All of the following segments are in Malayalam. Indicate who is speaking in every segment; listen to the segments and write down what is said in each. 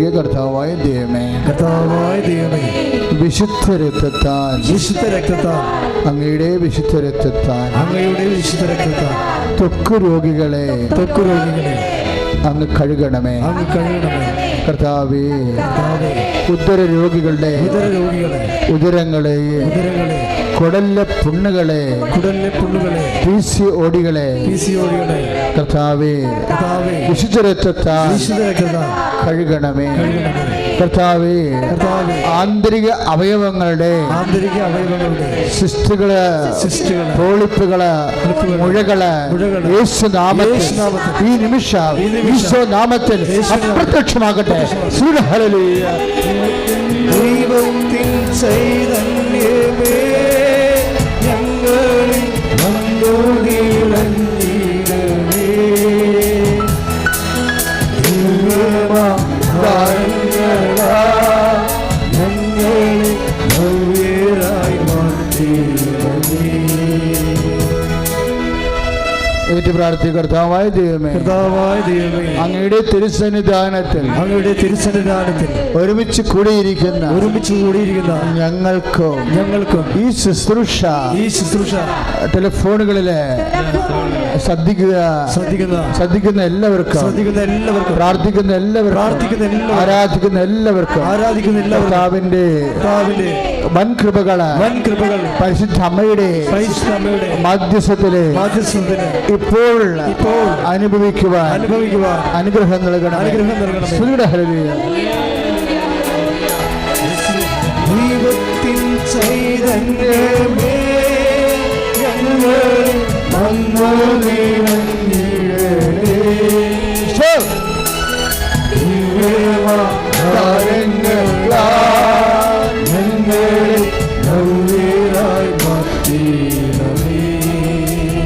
Speaker 1: കർത്താവായ ദൈവമേ, വിശുദ്ധ രക്തത്താൽ അങ്ങയുടെ വിശുദ്ധ രക്തത്താൽ ത്വക്ക് രോഗികളെ അങ്ങ് കഴുകണമേ. കർത്താവേ, ഉദര രോഗികളുടെ ഉദരങ്ങളെയും കുടലിലെ പുണ്ണുകളെ PCODകളെ കർത്താവേ വിശുദ്ധ രക്തത്താൽ കഴുകണമേ. കർത്താവേ, ആന്തരിക അവയവങ്ങളുടെ സിസ്റ്റുകള്, പോളിപ്പുകള്, മുഴകള് യേശുനാമത്തിൽ ഈ നിമിഷം ഈശോനാമത്തിൽ അപ്രത്യക്ഷമാകട്ടെ. ഹല്ലേലൂയ.
Speaker 2: ദൈവത്തിൻ ചൈതന്യമേ ഞങ്ങളിൽ വന്നു നിറഞ്ഞിടണേ. ഞങ്ങളെ ഭവ്യരായി മാറ്റിടണേ.
Speaker 1: ഏറ്റു പ്രാർത്ഥി. കർത്താവായ ദൈവമേ, അങ്ങയുടെ തിരുസന്നിധാനത്തിൽ ഒരുമിച്ച് കൂടിയിരിക്കുന്ന ഞങ്ങൾക്കും ഈ ശുശ്രൂഷ ടെലിഫോണുകളിലെ ശ്രദ്ധിക്കുന്ന എല്ലാവർക്കും പ്രാർത്ഥിക്കുന്ന എല്ലാവർക്കും ആരാധിക്കുന്ന എല്ലാവർക്കും കർത്താവിന്റെ വൻ കൃപകള് പരിശുദ്ധ അമ്മയുടെ മാധ്യസ്ഥത്തില് ഇപ്പോൾ അനുഭവിക്കുവാൻ അനുഗ്രഹം നൽകണം.
Speaker 2: ദൈവത്തിൻ ചൈതന്യമേ ഞങ്ങളിൽ വന്നു നിറഞ്ഞിടണേ.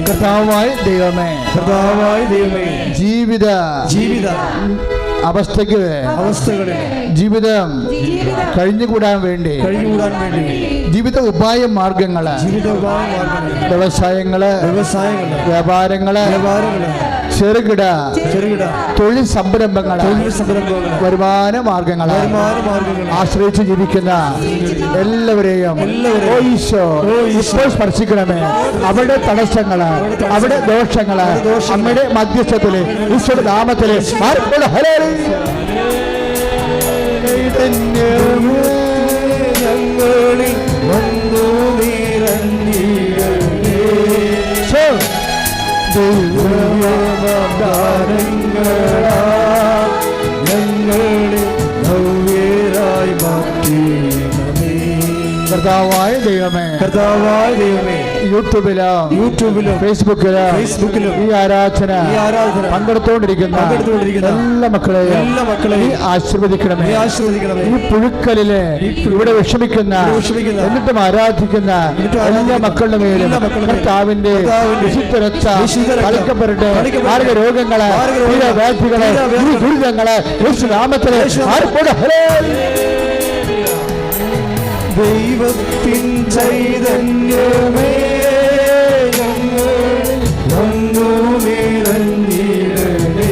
Speaker 1: കർത്താവായ ദൈവമേ, ജീവിത അവസ്ഥകളിൽ ജീവിതം കഴിഞ്ഞുകൂടാൻ വേണ്ടി ജീവിത ഉപായ മാർഗങ്ങള്, വ്യവസായങ്ങള്, വ്യാപാരങ്ങള്, ചെറുകിട തൊഴിൽ സംരംഭങ്ങള്, വരുമാന മാർഗങ്ങള് ആശ്രയിച്ച് ജീവിക്കുന്ന എല്ലാവരെയും ഇപ്പോൾ സ്പർശിക്കണമേ. അവിടെ തടസ്സങ്ങള്, അവിടെ ദോഷങ്ങള് അമ്മയുടെ മധ്യസ്ഥത്തില് ഈശോയുടെ നാമത്തില്
Speaker 2: ഞങ്ങളിൽ വന്നു നിറഞ്ഞിടണേ. ഞങ്ങളെ ഭവ്യരായി മാറ്റിടണേ.
Speaker 1: കർത്താവായ ദൈവമേ, യൂട്യൂബിലും ഫേസ്ബുക്കിലും ഈ ആരാധന പങ്കെടുത്തുകൊണ്ടിരിക്കുന്ന എല്ലാ മക്കളെയും ആശീർവദിക്കണമേ. ഈ പുഴുക്കലില് ഇവിടെ വിഷമിക്കുന്ന എന്നിട്ടും ആരാധിക്കുന്ന എല്ലാ മക്കളുടെ മേലും കർത്താവിന്റെ വിശുദ്ധ രക്തം തളിക്കപ്പെടട്ടെ. മാർഗ രോഗങ്ങള്, വ്യാധികള്, ദുരിതങ്ങള് യേശുനാമത്തില്
Speaker 2: ദൈവത്തിൻ ചൈതന്യമേ ഞങ്ങളിൽ വന്നു നിറഞ്ഞിടണേ.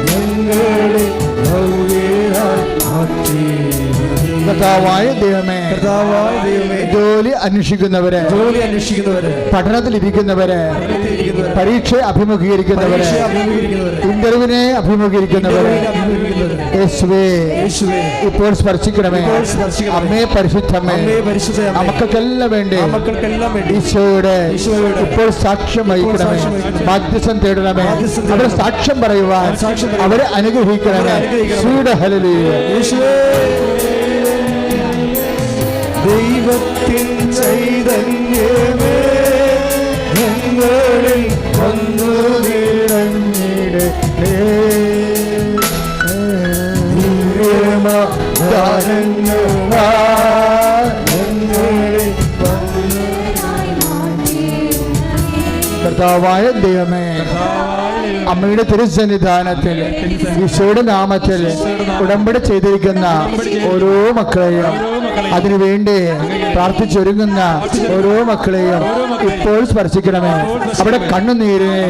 Speaker 2: ഞങ്ങളെ ഭവ്യരായി മാറ്റിടണേ.
Speaker 1: കർത്താവായ ദൈവമേ, ജോലി അന്വേഷിക്കുന്നവര്, പഠനത്തിലിരിക്കുന്നവര്, പരീക്ഷ അഭിമുഖീകരിക്കുന്നവര്, ഇന്റർവ്യൂവിനെ അഭിമുഖീകരിക്കുന്നവര് യേശുവേ ഇപ്പോൾ സ്പർശിക്കണമേ. അമ്മേ പരിശുദ്ധമേ, മക്കൾക്കെല്ലാം വേണ്ടി ഈശോയുടെ ഇപ്പോൾ സാക്ഷ്യം വഹിക്കണമേ. മാധ്യസ്ഥം തേടണമേ. അവരെ സാക്ഷ്യം പറയുവാൻ അവരെ അനുഗ്രഹിക്കണമേ. ഹല്ലേലൂയ.
Speaker 2: ദൈവത്തിൻ ചൈതന്യമേ ഞങ്ങളിൽ വന്നു നിറഞ്ഞിടണേ.
Speaker 1: കർത്താവായ ദൈവമേ, അമ്മയുടെ തിരുസന്നിധാനത്തിൽ ഈശോയുടെ നാമത്തിൽ ഉടമ്പടി ചെയ്തിരിക്കുന്ന ഓരോ മക്കളെയും അതിനുവേണ്ടി പ്രാർത്ഥിച്ചൊരുങ്ങുന്ന ഓരോ മക്കളെയും ഇപ്പോൾ സ്പർശിക്കണമേ. അവിടെ കണ്ണുനീരിനെ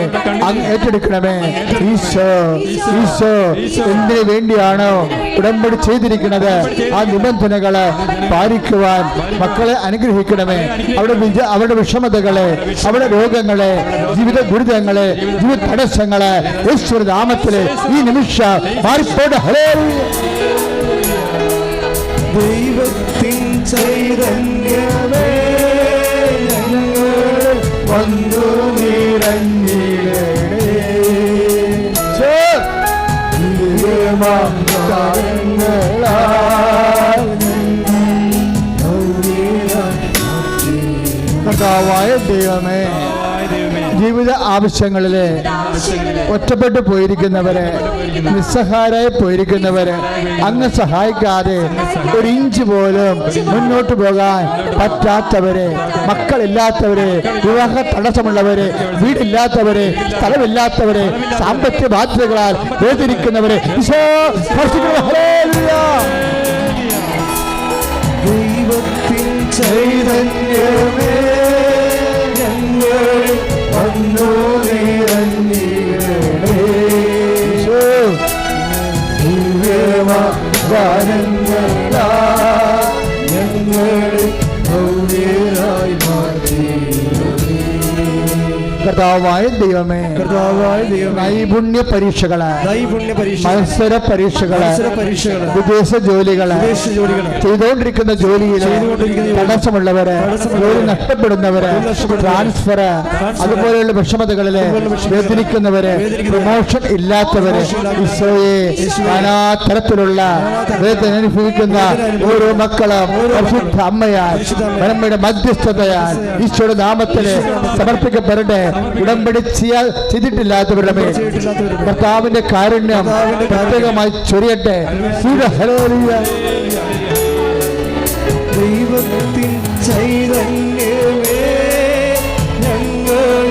Speaker 1: അങ്ങ് ഏറ്റെടുക്കണമേ. ഈശോ ഈശോ എന്തിനു വേണ്ടിയാണോ ഉടമ്പടി ചെയ്തിരിക്കുന്നത് ആ നിബന്ധനകളെ പാലിക്കുവാൻ മക്കളെ അനുഗ്രഹിക്കണമേ. അവരുടെ വിഷമതകളെ, അവരുടെ രോഗങ്ങളെ, ജീവിത ദുരിതങ്ങളെ, ജീവിത തടസ്സങ്ങളെ യേശുവിന്റെ നാമത്തിലെ ഈ നിമിഷം മാറിപ്പോട്. ഹല്ലേലൂയ.
Speaker 2: ദൈവത്തിൻ ചൈതന്യമേ ഞങ്ങൾ വന്നു നിറഞ്ഞിടണേ.
Speaker 1: കർത്താവായ ദൈവമേ, ജീവിത ആവശ്യങ്ങളിലെ ഒറ്റപ്പെട്ടു പോയിരിക്കുന്നവരെ, നിസ്സഹായരായി പോയിരിക്കുന്നവരെ, അങ്ങ് സഹായിക്കാതെ ഒരു ഇഞ്ച് പോലും മുന്നോട്ട് പോകാൻ പറ്റാത്തവരെ, മക്കളില്ലാത്തവരെ, വിവാഹ തടസ്സമുള്ളവരെ, വീടില്ലാത്തവരെ, സ്ഥലമില്ലാത്തവരെ, സാമ്പത്തിക ബാധ്യതകളാൽ വേദനിക്കുന്നവരെ
Speaker 2: ദൈവത്തിൻ ചൈതന്യമേ ഞങ്ങൾ വന്നു നിറഞ്ഞിടണേ. ഞങ്ങളെ ഭവ്യരായി മാറ്റിയിടണേ.
Speaker 1: കർത്താവായ ദൈവമേ, നൈപുണ്യ പരീക്ഷകള്, മത്സര പരീക്ഷകള്, വിദേശ ജോലികള്, ചെയ്തുകൊണ്ടിരിക്കുന്ന ജോലിയിൽ തടസ്സമുള്ളവര്, ജോലി നഷ്ടപ്പെടുന്നവര്, ട്രാൻസ്ഫർ, അതുപോലെയുള്ള വിഷമതകളില് വേദനിക്കുന്നവര്, പ്രമോഷൻ ഇല്ലാത്തവര്, ഈശോയെ നാനാ തരത്തിലുള്ള വേദന അനുഭവിക്കുന്ന ഓരോ മക്കളും പരിശുദ്ധ അമ്മയാൽ, അമ്മയുടെ മധ്യസ്ഥതയാൽ ഈശോയുടെ നാമത്തില് സമർപ്പിക്കപ്പെടട്ടെ. ഉടമ്പടി ചെയ്തിട്ടില്ലാത്തവരുടെ മേൽ കർത്താവിന്റെ കാരുണ്യം പ്രത്യേകമായി ചൊരിയട്ടെ.
Speaker 2: ദൈവത്തിൻ ചൈതന്യമേ ഞങ്ങൾ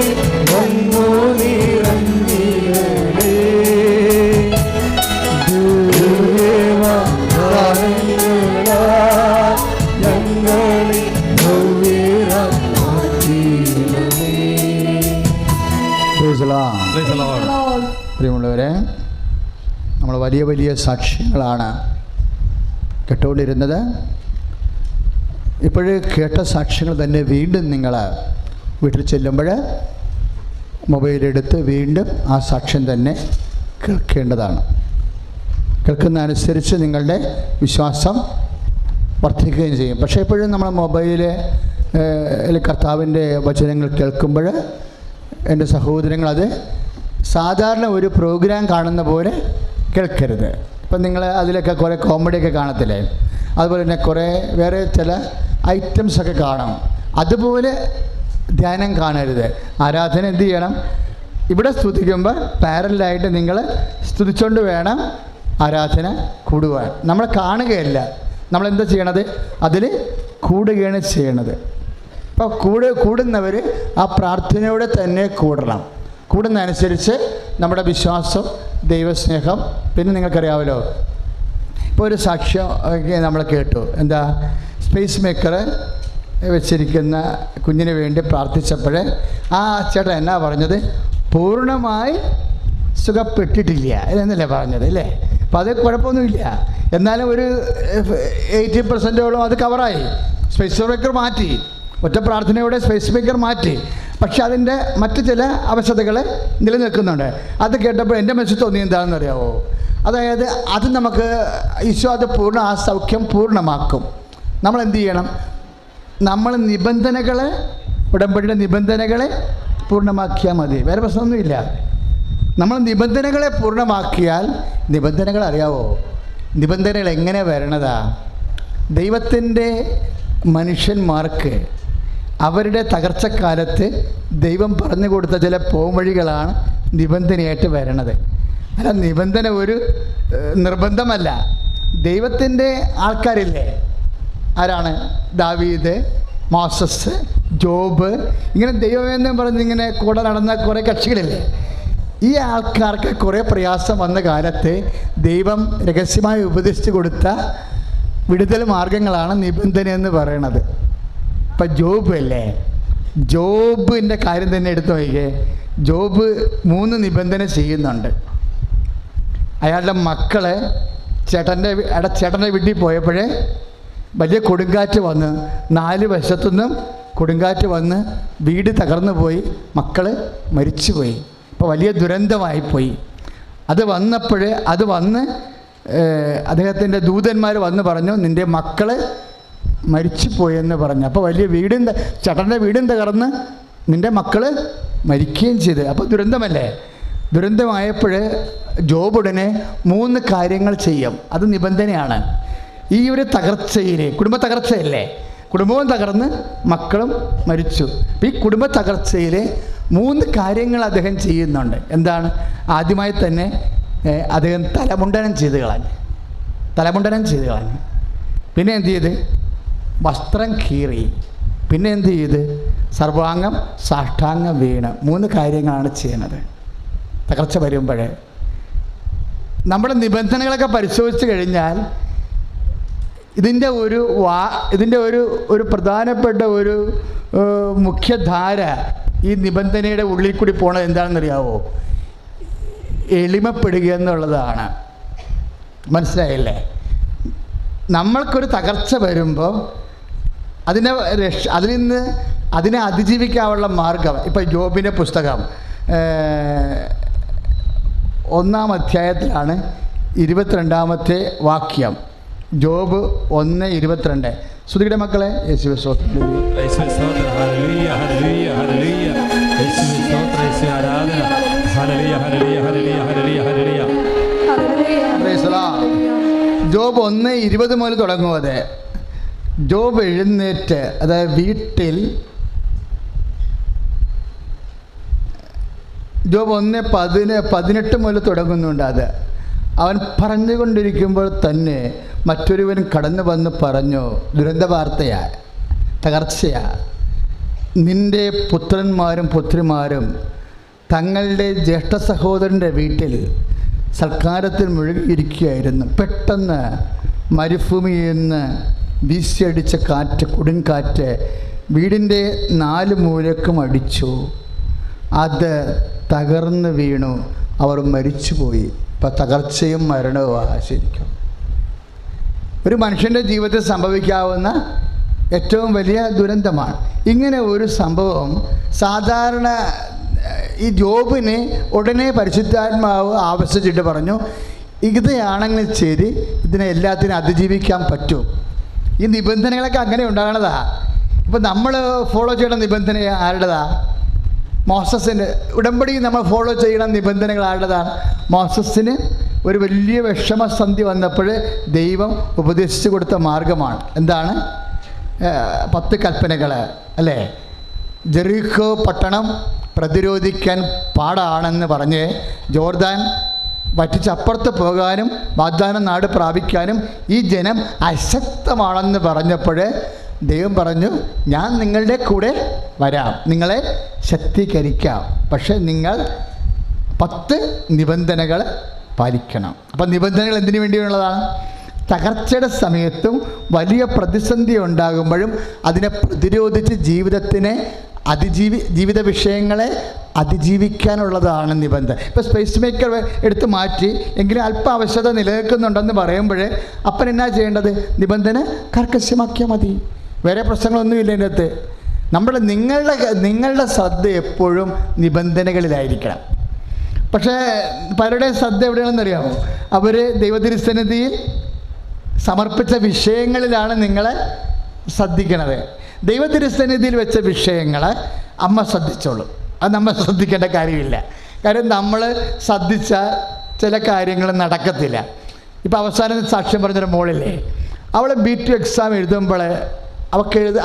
Speaker 2: വന്നു നിറഞ്ഞിടണേ. ഞങ്ങളെ ഭവ്യരായി മാറ്റിയിടണേ.
Speaker 1: പ്രിയമുള്ളവരെ, നമ്മൾ വലിയ വലിയ സാക്ഷ്യങ്ങളാണ് കേട്ടുകൊണ്ടിരുന്നത്. ഇപ്പോഴേ കേട്ട സാക്ഷ്യങ്ങൾ തന്നെ വീണ്ടും നിങ്ങൾ വീട്ടിൽ ചെല്ലുമ്പോൾ മൊബൈലെടുത്ത് വീണ്ടും ആ സാക്ഷ്യം തന്നെ കേൾക്കേണ്ടതാണ്. കേൾക്കുന്ന അനുസരിച്ച് നിങ്ങളുടെ വിശ്വാസം വർദ്ധിക്കുകയും ചെയ്യും. പക്ഷേ എപ്പോഴും നമ്മൾ മൊബൈലിൽ കർത്താവിൻ്റെ വചനങ്ങൾ കേൾക്കുമ്പോൾ എൻ്റെ സഹോദരങ്ങൾ അത് സാധാരണ ഒരു പ്രോഗ്രാം കാണുന്ന പോലെ കേൾക്കരുത്. ഇപ്പം നിങ്ങൾ അതിലൊക്കെ കുറേ കോമഡിയൊക്കെ കാണത്തില്ലേ, അതുപോലെ തന്നെ കുറേ വേറെ ചില ഐറ്റംസൊക്കെ കാണാം. അതുപോലെ ധ്യാനം കാണരുത്. ആരാധന എന്ത് ചെയ്യണം? ഇവിടെ സ്തുതിക്കുമ്പോൾ പാരലായിട്ട് നിങ്ങൾ സ്തുതിച്ചുകൊണ്ട് വേണം ആരാധന കൂടുവാൻ. നമ്മൾ കാണുകയല്ല, നമ്മളെന്താ ചെയ്യണത്? അതിൽ കൂടുകയാണ് ചെയ്യണത്. അപ്പോൾ കൂടുന്നവർ ആ പ്രാർത്ഥനയോടെ തന്നെ കൂടണം. കൂടുന്നതനുസരിച്ച് നമ്മുടെ വിശ്വാസം, ദൈവസ്നേഹം, പിന്നെ നിങ്ങൾക്കറിയാമല്ലോ, ഇപ്പോൾ ഒരു സാക്ഷ്യം നമ്മൾ കേട്ടു. എന്താ? സ്പേസ് മേക്കർ വെച്ചിരിക്കുന്ന കുഞ്ഞിന് വേണ്ടി പ്രാർത്ഥിച്ചപ്പോൾ ആ ചേട്ടൻ എന്നാ പറഞ്ഞത്? പൂർണ്ണമായി സുഖപ്പെട്ടിട്ടില്ല എന്നല്ലേ പറഞ്ഞത്, അല്ലേ? അപ്പോൾ അത് കുഴപ്പമൊന്നുമില്ല. എന്നാലും ഒരു 80% അത് കവറായി. സ്പേസ് മേക്കർ മാറ്റി, ഒറ്റ പ്രാർത്ഥനയോടെ സ്പേസ് മേക്കർ മാറ്റി. പക്ഷെ അതിൻ്റെ മറ്റ് ചില അവസ്ഥകൾ നിലനിൽക്കുന്നുണ്ട്. അത് കേട്ടപ്പോൾ എൻ്റെ മനസ്സിൽ തോന്നി എന്താണെന്ന് അറിയാമോ? അതായത് അത് നമുക്ക് ഈശോ അത് ആ സൗഖ്യം പൂർണ്ണമാക്കും. നമ്മൾ എന്ത് ചെയ്യണം? നമ്മൾ നിബന്ധനകളെ, ഉടമ്പടിയുടെ നിബന്ധനകളെ പൂർണ്ണമാക്കിയാൽ മതി. വേറെ പ്രശ്നമൊന്നുമില്ല. നമ്മൾ നിബന്ധനകളെ പൂർണ്ണമാക്കിയാൽ, നിബന്ധനകൾ അറിയാവോ? നിബന്ധനകൾ എങ്ങനെ വരണതാ? ദൈവത്തിൻ്റെ മനുഷ്യന്മാർക്ക് അവരുടെ തകർച്ചക്കാലത്ത് ദൈവം പറഞ്ഞു കൊടുത്ത ചില പോംവഴികളാണ് നിബന്ധനയായിട്ട് വരണത്. അല്ല, നിബന്ധന ഒരു നിർബന്ധമല്ല. ദൈവത്തിൻ്റെ ആൾക്കാരില്ലേ? ആരാണ്? ദാവീദ്, മോസസ്, ജോബ്, ഇങ്ങനെ ദൈവമെന്ന് പറഞ്ഞിങ്ങനെ കൂടെ നടന്ന കുറേ കക്ഷികളില്ലേ? ഈ ആൾക്കാർക്ക് കുറേ പ്രയാസം വന്ന കാലത്ത് ദൈവം രഹസ്യമായി ഉപദേശിച്ചു കൊടുത്ത വിടുതൽ മാർഗങ്ങളാണ് നിബന്ധന എന്ന് പറയണത്. ഇപ്പം ജോബ് അല്ലേ, ജോബിൻ്റെ കാര്യം തന്നെ എടുത്തു നോക്കിയേ. ജോബ് 3 നിബന്ധന ചെയ്യുന്നുണ്ട്. അയാളുടെ മക്കളെ ചേട്ടൻ്റെ വീട്ടിൽ പോയപ്പോഴേ വലിയ കൊടുങ്കാറ്റ് വന്ന് 4 വശത്തുനിന്നും കൊടുങ്കാറ്റ് വന്ന് വീട് തകർന്നു പോയി, മക്കൾ മരിച്ചുപോയി. അപ്പോൾ വലിയ ദുരന്തമായിപ്പോയി. അത് വന്ന് അദ്ദേഹത്തിൻ്റെ ദൂതന്മാർ വന്ന് പറഞ്ഞു, നിൻ്റെ മക്കൾ മരിച്ചു പോയെന്ന് പറഞ്ഞു. അപ്പോൾ വലിയ ചേട്ടൻ്റെ വീടും തകർന്ന് നിൻ്റെ മക്കൾ മരിക്കുകയും ചെയ്ത്. അപ്പോൾ ദുരന്തമല്ലേ. ദുരന്തമായപ്പോൾ ജോബ് ഉടനെ 3 കാര്യങ്ങൾ ചെയ്യും. അത് നിബന്ധനയാണ്. ഈ ഒരു തകർച്ചയിൽ, കുടുംബ തകർച്ചയല്ലേ, കുടുംബവും തകർന്ന് മക്കളും മരിച്ചു. അപ്പോൾ ഈ കുടുംബ തകർച്ചയിൽ 3 കാര്യങ്ങൾ അദ്ദേഹം ചെയ്യുന്നുണ്ട്. എന്താണ്? ആദ്യമായി തന്നെ അദ്ദേഹം തലമുണ്ടനം ചെയ്ത് കളഞ്ഞു. പിന്നെ എന്ത് ചെയ്ത്? വസ്ത്രം കീറി. പിന്നെ എന്ത് ചെയ്ത്? സർവാംഗം സാഷ്ടാംഗം വീണ്. 3 കാര്യങ്ങളാണ് ചെയ്യുന്നത്. തകർച്ച വരുമ്പോഴേ നമ്മുടെ നിബന്ധനകളൊക്കെ പരിശോധിച്ച് കഴിഞ്ഞാൽ ഇതിൻ്റെ ഒരു പ്രധാനപ്പെട്ട ഒരു മുഖ്യധാര ഈ നിബന്ധനയുടെ ഉള്ളിൽ കൂടി പോണത് എന്താണെന്നറിയാവോ? എളിമപ്പെടുക എന്നുള്ളതാണ്. മനസ്സിലായില്ലേ? നമ്മൾക്കൊരു തകർച്ച വരുമ്പോൾ അതിനെ അതിജീവിക്കാനുള്ള മാർഗം. ഇപ്പം ജോബിൻ്റെ പുസ്തകം 1-ാം അധ്യായത്തിലാണ് 22-ാമത്തെ വാക്യം. ജോബ് 1:22. ശ്രുതിയുടെ മക്കളെ, യേശുവേ സ്തോത്രം. ജോബ് 1:20 മുതൽ തുടങ്ങുന്നത്. ജോബ് എഴുന്നേറ്റ്, അതായത് വീട്ടിൽ ജോബ് 1:18 മുതൽ തുടങ്ങുന്നുണ്ട്. അത് അവൻ പറഞ്ഞുകൊണ്ടിരിക്കുമ്പോൾ തന്നെ മറ്റൊരുവൻ കടന്നു വന്ന് പറഞ്ഞു, ദുരന്ത വാർത്തയാ, തകർച്ചയാ, നിൻ്റെ പുത്രന്മാരും പുത്രിമാരും തങ്ങളുടെ ജ്യേഷ്ഠ സഹോദരൻ്റെ വീട്ടിൽ സൽക്കാരത്തിൽ മുഴുകിയിരിക്കുകയായിരുന്നു. പെട്ടെന്ന് മരുഭൂമിയിൽ നിന്ന് വീശിയടിച്ച കാറ്റ്, കൊടുങ്കാറ്റ് വീടിൻ്റെ 4 മൂലക്കും അടിച്ചു. അത് തകർന്ന് വീണു, അവർ മരിച്ചുപോയി. ഇപ്പം തകർച്ചയും മരണവുമാണ് ശരിക്കും ഒരു മനുഷ്യൻ്റെ ജീവിതത്തിൽ സംഭവിക്കാവുന്ന ഏറ്റവും വലിയ ദുരന്തമാണ്. ഇങ്ങനെ ഒരു സംഭവം സാധാരണ ഈ ജോബിന് ഉടനെ പരിശുദ്ധാത്മാവ് ആവശ്യിച്ചിട്ട് പറഞ്ഞു, ഇതാണെങ്കിൽ ശരി, ഇതിനെ എല്ലാത്തിനും അതിജീവിക്കാൻ പറ്റും. ഈ നിബന്ധനകളൊക്കെ അങ്ങനെ ഉണ്ടാകണതാ. ഇപ്പം നമ്മൾ ഫോളോ ചെയ്യണ നിബന്ധന ആരുടേതാ? മോസസിൻ്റെ. ഉടമ്പടി നമ്മൾ ഫോളോ ചെയ്യണ നിബന്ധനകൾ ആരുടേതാണ്? മോസസിന് ഒരു വലിയ വിഷമസന്ധി വന്നപ്പോൾ ദൈവം ഉപദേശിച്ചു കൊടുത്ത മാർഗമാണ്. എന്താണ്? 10 കൽപ്പനകൾ അല്ലേ? ജെറിക്കോ പട്ടണം പ്രതിരോധിക്കാൻ പാടാണെന്ന് പറഞ്ഞ് ജോർദാൻ വറ്റിച്ചപ്പുറത്ത് പോകാനും വാഗ്ദാന നാട് പ്രാപിക്കാനും ഈ ജനം അശക്തമാണെന്ന് പറഞ്ഞപ്പോൾ ദൈവം പറഞ്ഞു, ഞാൻ നിങ്ങളുടെ കൂടെ വരാം, നിങ്ങളെ ശക്തീകരിക്കാം, പക്ഷേ നിങ്ങൾ 10 നിബന്ധനകൾ പാലിക്കണം. അപ്പം നിബന്ധനകൾ എന്തിനു വേണ്ടിയുള്ളതാണ്? തകർച്ചയുടെ സമയത്തും വലിയ പ്രതിസന്ധി ഉണ്ടാകുമ്പോഴും അതിനെ പ്രതിരോധിച്ച് ജീവിത വിഷയങ്ങളെ അതിജീവിക്കാനുള്ളതാണ് നിബന്ധന. ഇപ്പോൾ സ്പേസ് മേക്കർ എടുത്ത് മാറ്റി എങ്കിലും അല്പ ആവശ്യത നിലനിൽക്കുന്നുണ്ടെന്ന് പറയുമ്പോൾ അപ്പൻ എന്നാ ചെയ്യേണ്ടത്? നിബന്ധന കർക്കശമാക്കിയാൽ മതി. വേറെ പ്രശ്നങ്ങളൊന്നുമില്ല ഇതിൻ്റെ അകത്ത്. നിങ്ങളുടെ ശ്രദ്ധ എപ്പോഴും നിബന്ധനകളിലായിരിക്കണം. പക്ഷേ പലരുടെ ശ്രദ്ധ എവിടെയാണെന്നറിയാമോ? അവർ ദൈവതിരുസന്നിധിയിൽ സമർപ്പിച്ച വിഷയങ്ങളിലാണ് നിങ്ങളെ ശ്രദ്ധിക്കണത്. ദൈവതിരുസന്നിധിയിൽ വെച്ച വിഷയങ്ങൾ അമ്മ ശ്രദ്ധിച്ചോളൂ. അത് നമ്മൾ ശ്രദ്ധിക്കേണ്ട കാര്യമില്ല. കാര്യം നമ്മൾ ശ്രദ്ധിച്ച ചില കാര്യങ്ങൾ നടക്കത്തില്ല. ഇപ്പോൾ അവസാനം സാക്ഷ്യം പറഞ്ഞൊരു മോളില്ലേ, അവൾ B2 എക്സാം എഴുതുമ്പോൾ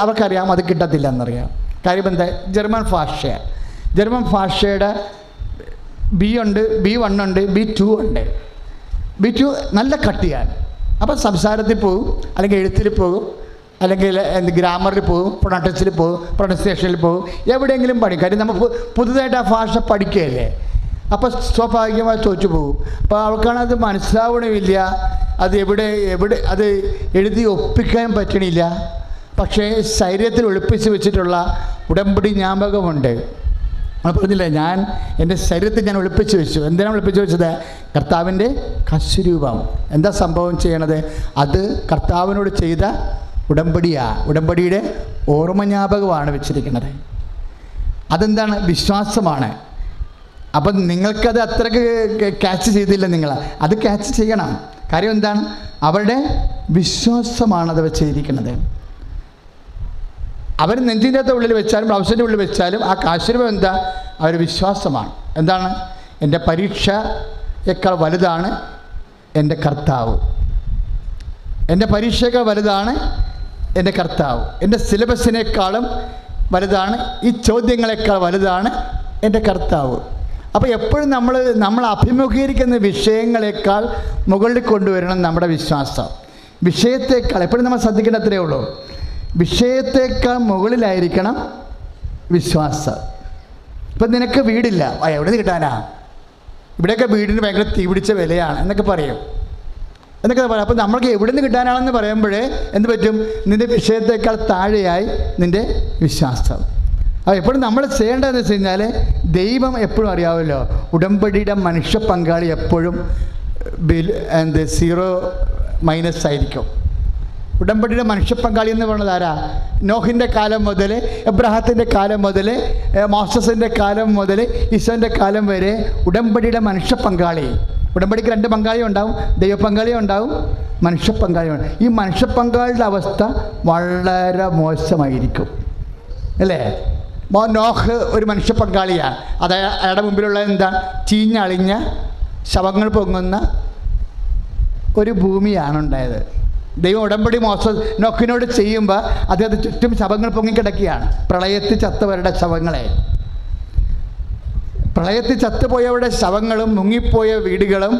Speaker 1: അവർക്കറിയാം അത് കിട്ടത്തില്ല എന്നറിയാം. കാര്യം എന്താ? ജർമ്മൻ ഭാഷയുടെ B1 ഉണ്ട്, B2 ഉണ്ട്. B2 നല്ല കട്ടിയാണ്. അപ്പം സംസാരത്തിൽ പോകും, അല്ലെങ്കിൽ എഴുത്തിൽ പോകും, അല്ലെങ്കിൽ ഗ്രാമറിൽ പോകും, പ്രൊണൗൺസിയേഷനിൽ പോകും, എവിടെയെങ്കിലും പഠിക്കും. കാര്യം നമ്മൾ പുതുതായിട്ട് ആ ഭാഷ പഠിക്കുകയല്ലേ. അപ്പോൾ സ്വാഭാവികമായി തോറ്റു പോകും. അപ്പോൾ അവൾക്കാണത് മനസ്സിലാവണമില്ല. അത് എവിടെ അത് എഴുതി ഒപ്പിക്കാൻ പറ്റണില്ല. പക്ഷേ ശരീരത്തിൽ ഒളിപ്പിച്ച് വെച്ചിട്ടുള്ള ഉടമ്പടി ജ്ഞാപകമുണ്ട്. നമ്മൾ പറഞ്ഞില്ലേ, ഞാൻ എൻ്റെ ശരീരത്തിൽ ഞാൻ ഒളിപ്പിച്ച് വെച്ചു. എന്തിനാണ് ഒളിപ്പിച്ച് വെച്ചത്? കർത്താവിൻ്റെ കശുരൂപം. എന്താ സംഭവം ചെയ്യണത്? അത് കർത്താവിനോട് ചെയ്ത ഉടമ്പടിയുടെ ഓർമ്മ ജ്ഞാപകമാണ് വെച്ചിരിക്കുന്നത്. അതെന്താണ്? വിശ്വാസമാണ്. അപ്പം നിങ്ങൾക്കത് അത്രയ്ക്ക് ക്യാച്ച് ചെയ്തില്ല. നിങ്ങൾ അത് ക്യാച്ച് ചെയ്യണം. കാര്യം എന്താണ്? അവരുടെ വിശ്വാസമാണ് അത് വെച്ചിരിക്കുന്നത്. അവർ നെഞ്ചിൻ്റെ ഉള്ളിൽ വെച്ചാലും ബ്ലൗസിൻ്റെ ഉള്ളിൽ വെച്ചാലും ആ കാശുരൂപം എന്താ? അവർ വിശ്വാസമാണ്. എന്താണ്? എൻ്റെ പരീക്ഷയേക്കാൾ വലുതാണ് എൻ്റെ കർത്താവ്. എൻ്റെ പരീക്ഷയേക്കാൾ വലുതാണ് എൻ്റെ കർത്താവ്. എൻ്റെ സിലബസിനേക്കാളും വലുതാണ്, ഈ ചോദ്യങ്ങളെക്കാൾ വലുതാണ് എൻ്റെ കർത്താവ്. അപ്പോൾ എപ്പോഴും നമ്മൾ അഭിമുഖീകരിക്കുന്ന വിഷയങ്ങളെക്കാൾ മുകളിൽ കൊണ്ടുവരണം നമ്മുടെ വിശ്വാസം. വിഷയത്തേക്കാൾ എപ്പോഴും നമ്മൾ ശ്രദ്ധിക്കേണ്ട അത്രയേ ഉള്ളൂ. വിഷയത്തേക്കാൾ മുകളിലായിരിക്കണം വിശ്വാസം. ഇപ്പം നിനക്ക് വീടില്ല, എവിടെ നിന്ന് കിട്ടാനാ? ഇവിടെയൊക്കെ വീടിന് ഭയങ്കര തീ പിടിച്ച വിലയാണ് എന്നൊക്കെ പറയും. അപ്പോൾ നമ്മൾക്ക് എവിടെ നിന്ന് കിട്ടാനാണെന്ന് പറയുമ്പോഴേ എന്ത് പറ്റും? നിൻ്റെ വിഷയത്തേക്കാൾ താഴെയായി നിൻ്റെ വിശ്വാസം. അപ്പോൾ എപ്പോഴും നമ്മൾ ചെയ്യേണ്ടതെന്ന് വെച്ച് കഴിഞ്ഞാൽ, ദൈവം എപ്പോഴും അറിയാമല്ലോ, ഉടമ്പടിയുടെ മനുഷ്യ പങ്കാളി എപ്പോഴും സീറോ മൈനസ് ആയിരിക്കും. ഉടമ്പടിയുടെ മനുഷ്യ പങ്കാളി എന്ന് പറയുന്നത് ആരാ? നോഹിൻ്റെ കാലം മുതൽ, എബ്രഹാത്തിൻ്റെ കാലം മുതൽ, മോസസിൻ്റെ കാലം മുതൽ, ഈശോൻ്റെ കാലം വരെ ഉടമ്പടിയുടെ മനുഷ്യ പങ്കാളി. ഉടമ്പടിക്ക് 2 പങ്കാളിയും ഉണ്ടാവും, ദൈവ പങ്കാളിയും ഉണ്ടാവും, മനുഷ്യ പങ്കാളിയും. ഈ മനുഷ്യ പങ്കാളിയുടെ അവസ്ഥ വളരെ മോശമായിരിക്കും, അല്ലേ? നോഹ് ഒരു മനുഷ്യ പങ്കാളിയാണ്. അയാളുടെ മുമ്പിലുള്ള എന്താ? ചീഞ്ഞളിഞ്ഞ ശവങ്ങൾ പൊങ്ങുന്ന ഒരു ഭൂമിയാണ് ഉണ്ടായത്. ദൈവം ഉടമ്പടി നോഹിനോട് ചെയ്യുമ്പോൾ അദ്ദേഹത്തെ ചുറ്റും ശവങ്ങൾ പൊങ്ങിക്കിടക്കുകയാണ്. പ്രളയത്തിൽ ചത്തവരുടെ ശവങ്ങളെ, പ്രളയത്തിൽ ചത്തുപോയവരുടെ ശവങ്ങളും മുങ്ങിപ്പോയ വീടുകളും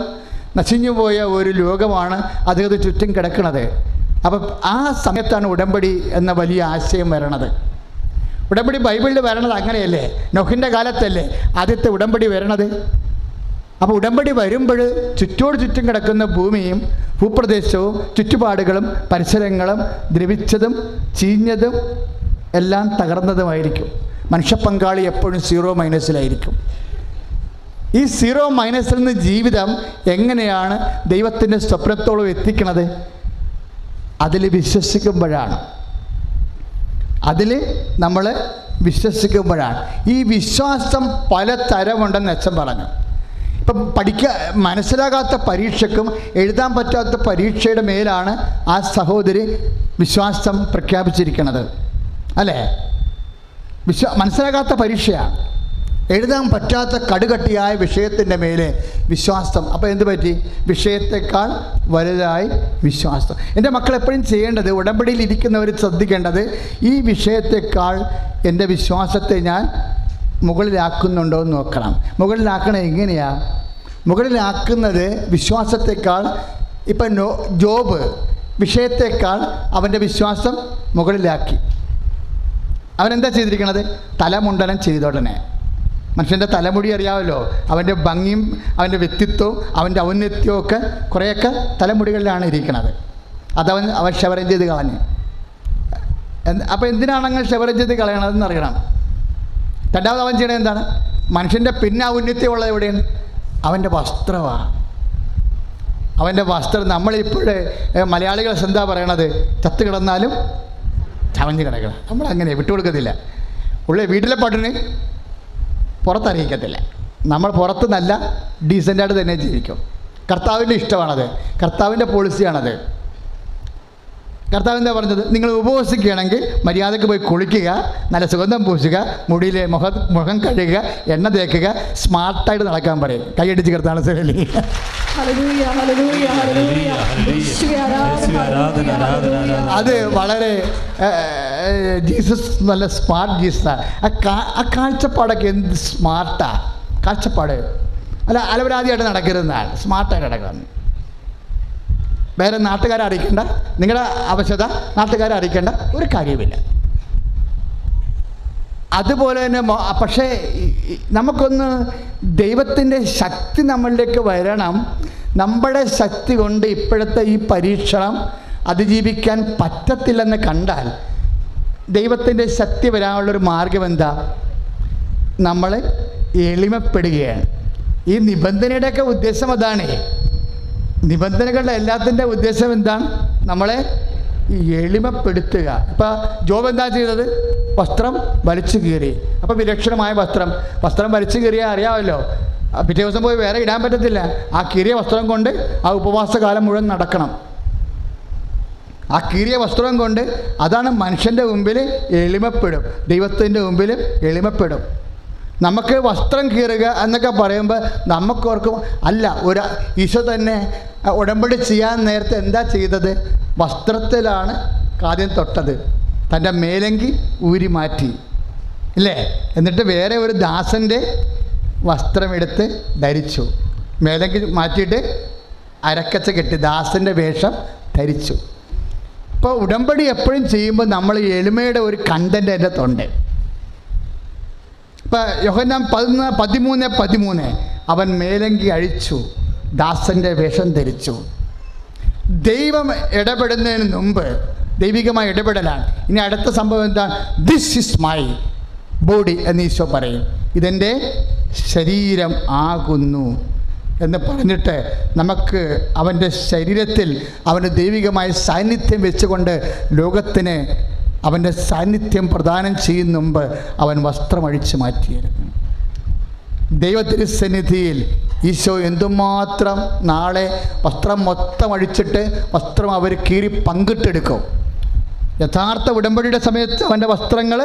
Speaker 1: നശിഞ്ഞുപോയ ഒരു ലോകമാണ് അദ്ദേഹത്തിന് ചുറ്റും കിടക്കുന്നത്. അപ്പം ആ സമയത്താണ് ഉടമ്പടി എന്ന വലിയ ആശയം വരണത്. ഉടമ്പടി ബൈബിളിൽ വരണത് അങ്ങനെയല്ലേ? നോഹിൻ്റെ കാലത്തല്ലേ ആദ്യത്തെ ഉടമ്പടി വരണത്. അപ്പോൾ ഉടമ്പടി വരുമ്പോൾ ചുറ്റോട് ചുറ്റും കിടക്കുന്ന ഭൂമിയും ഭൂപ്രദേശവും ചുറ്റുപാടുകളും പരിസരങ്ങളും ദ്രവിച്ചതും ചീഞ്ഞതും എല്ലാം തകർന്നതുമായിരിക്കും. മനുഷ്യ പങ്കാളി എപ്പോഴും സീറോ മൈനസിലായിരിക്കും. ഈ സീറോ മൈനസിൽ നിന്ന് ജീവിതം എങ്ങനെയാണ് ദൈവത്തിൻ്റെ സ്വപ്നത്തോളം എത്തിക്കണത്? അതിൽ വിശ്വസിക്കുമ്പോഴാണ്. നമ്മൾ വിശ്വസിക്കുമ്പോഴാണ്. ഈ വിശ്വാസം പല തരമുണ്ടെന്ന് അച്ഛൻ പറഞ്ഞു. ഇപ്പം മനസ്സിലാകാത്ത പരീക്ഷയ്ക്കും എഴുതാൻ പറ്റാത്ത പരീക്ഷയുടെ മേലാണ് ആ സഹോദരി വിശ്വാസം പ്രഖ്യാപിച്ചിരിക്കുന്നത്, അല്ലേ? മനസ്സിലാകാത്ത പരീക്ഷയാണ്, എഴുതാൻ പറ്റാത്ത കടുകട്ടിയായ വിഷയത്തിൻ്റെ മേലെ വിശ്വാസം. അപ്പോൾ എന്ത് പറ്റി? വിഷയത്തെക്കാൾ വലുതായി വിശ്വാസം. എൻ്റെ മക്കൾ എപ്പോഴും ചെയ്യേണ്ടത്, ഉടമ്പടിയിൽ ഇരിക്കുന്നവർ ശ്രദ്ധിക്കേണ്ടത്, ഈ വിഷയത്തെക്കാൾ എൻ്റെ വിശ്വാസത്തെ ഞാൻ മുകളിലാക്കുന്നുണ്ടോ എന്ന് നോക്കണം. മുകളിലാക്കണത് എങ്ങനെയാണ്? മുകളിലാക്കുന്നത് വിശ്വാസത്തെക്കാൾ, ഇപ്പം ജോബ് വിഷയത്തെക്കാൾ അവൻ്റെ വിശ്വാസം മുകളിലാക്കി. അവനെന്താ ചെയ്തിരിക്കണത്? തലമുണ്ടനം ചെയ്തോടനെ. മനുഷ്യൻ്റെ തലമുടി അറിയാമല്ലോ, അവൻ്റെ ഭംഗിയും അവൻ്റെ വ്യക്തിത്വവും അവൻ്റെ ഔന്നത്യവും ഒക്കെ കുറേയൊക്കെ തലമുടികളിലാണ് ഇരിക്കുന്നത്. അവൻ ക്ഷവരം ചെയ്ത് കളഞ്ഞ്. അപ്പോൾ എന്തിനാണ് അങ്ങനെ ക്ഷവരം ചെയ്ത് കളയണതെന്ന് അറിയണം. രണ്ടാമത് അവൻ ചെയ്യണത് എന്താണ്? മനുഷ്യൻ്റെ പിന്നെ ഔന്നത്യമുള്ളത് എവിടെയാണ്? അവൻ്റെ വസ്ത്രമാണ്. അവൻ്റെ വസ്ത്രം. നമ്മളിപ്പോഴേ മലയാളികൾ എന്താ പറയണത്? ചത്ത് കിടന്നാലും ചവഞ്ഞ് കിടക്കണം. നമ്മളങ്ങനെ വിട്ടുകൊടുക്കത്തില്ല. വീട്ടിലെ പട്ടിണി പുറത്തറിയിക്കത്തില്ല. നമ്മൾ പുറത്ത് നല്ല ഡീസൻ്റായിട്ട് തന്നെ ജീവിക്കും. കർത്താവിൻ്റെ ഇഷ്ടമാണത്, കർത്താവിൻ്റെ പോളിസിയാണത്. കർത്താവ് എന്താ പറഞ്ഞത്? നിങ്ങൾ ഉപവസിക്കുകയാണെങ്കിൽ മര്യാദയ്ക്ക് പോയി കുളിക്കുക, നല്ല സുഗന്ധം പൂശുക, മുടിയിലെ മുഖം കഴുകുക, എണ്ണ തേക്കുക, സ്മാർട്ടായിട്ട് നടക്കാൻ പറയും. കൈയടിച്ച് കർത്താവ് സേലി. അത് വളരെ ജീസസ് നല്ല സ്മാർട്ട് ജീസസാണ്. ആ കാഴ്ചപ്പാടൊക്കെ എന്ത് സ്മാർട്ടാണ് കാഴ്ചപ്പാട്. അലവരാതിയായിട്ട് നടക്കരുതെന്നാണ്, സ്മാർട്ടായിട്ട് നടക്കണം. വേറെ നാട്ടുകാരെ അറിയിക്കേണ്ട, നിങ്ങളുടെ ആവശ്യത നാട്ടുകാരെ അറിയിക്കേണ്ട ഒരു കാര്യമില്ല. അതുപോലെ തന്നെ പക്ഷേ നമുക്കൊന്ന് ദൈവത്തിൻ്റെ ശക്തി നമ്മളിലേക്ക് വരണം. നമ്മുടെ ശക്തി കൊണ്ട് ഇപ്പോഴത്തെ ഈ പരീക്ഷണം അതിജീവിക്കാൻ പറ്റത്തില്ലെന്ന് കണ്ടാൽ ദൈവത്തിൻ്റെ ശക്തി വരാനുള്ളൊരു മാർഗം എന്താ? നമ്മൾ എളിമപ്പെടുകയാണ്. ഈ നിബന്ധനയുടെയൊക്കെ ഉദ്ദേശം അതാണ്. നിബന്ധനകളുടെ എല്ലാത്തിൻ്റെ ഉദ്ദേശം എന്താണ്? നമ്മളെ എളിമപ്പെടുത്തുക. ഇപ്പം ജോബ് എന്താ ചെയ്തത്? വസ്ത്രം വലിച്ചു കീറി. അപ്പം വിലക്ഷണമായ വസ്ത്രം വലിച്ചു കീറിയാൽ അറിയാമല്ലോ, പിറ്റേ ദിവസം പോയി വേറെ ഇടാൻ പറ്റത്തില്ല. ആ കീറിയ വസ്ത്രം കൊണ്ട് ആ ഉപവാസകാലം മുഴുവൻ നടക്കണം. ആ കീറിയ വസ്ത്രം കൊണ്ട് അതാണ് മനുഷ്യൻ്റെ മുമ്പിൽ എളിമപ്പെടും, ദൈവത്തിൻ്റെ മുമ്പിൽ എളിമപ്പെടും. നമുക്ക് വസ്ത്രം കീറുക എന്നൊക്കെ പറയുമ്പോൾ നമുക്കോർക്കും അല്ല, ഒരു ഈശോ തന്നെ ഉടമ്പടി ചെയ്യാൻ നേരത്തെ എന്താ ചെയ്തത്? വസ്ത്രത്തിലാണ് ആദ്യം തൊട്ടത്. തൻ്റെ മേലങ്കി ഊരി മാറ്റി ഇല്ലേ? എന്നിട്ട് വേറെ ഒരു ദാസൻ്റെ വസ്ത്രമെടുത്ത് ധരിച്ചു. മേലങ്കി മാറ്റിയിട്ട് അരക്കച്ച കെട്ടി ദാസൻ്റെ വേഷം ധരിച്ചു. ഇപ്പോൾ ഉടമ്പടി എപ്പോഴും ചെയ്യുമ്പോൾ നമ്മൾ എളിമയുടെ ഒരു കണ്ടൻ്റ് എൻ്റെ തൊണ്ട്. ഇപ്പം യോഹന്നാൻ 13:13 അവൻ മേലങ്കി അഴിച്ചു, ദാസൻ്റെ വേഷം ധരിച്ചു. ദൈവം ഇടപെടുന്നതിന് മുമ്പ് ദൈവികമായ ഇടപെടലാണ്. ഇനി അടുത്ത സംഭവം എന്താണ്? ദിസ് ഈസ് മൈ ബോഡി എന്ന് ഈശോ പറയും. ഇതെൻ്റെ ശരീരം ആകുന്നു എന്ന് പറഞ്ഞിട്ട് നമുക്ക് അവൻ്റെ ശരീരത്തിൽ അവൻ്റെ ദൈവികമായ സാന്നിധ്യം വെച്ചുകൊണ്ട് ലോകത്തിന് അവൻ്റെ സാന്നിധ്യം പ്രദാനം ചെയ്യുന്ന മുമ്പ് അവൻ വസ്ത്രം അഴിച്ചു മാറ്റിയിരുന്നു. ദൈവത്തിരുസന്നിധിയിൽ ഈശോ എന്തുമാത്രം നാളെ വസ്ത്രം മൊത്തം അഴിച്ചിട്ട് വസ്ത്രം അവർ കീറി പങ്കിട്ടെടുക്കും. യഥാർത്ഥ ഉടമ്പടിയുടെ സമയത്ത് അവൻ്റെ വസ്ത്രങ്ങൾ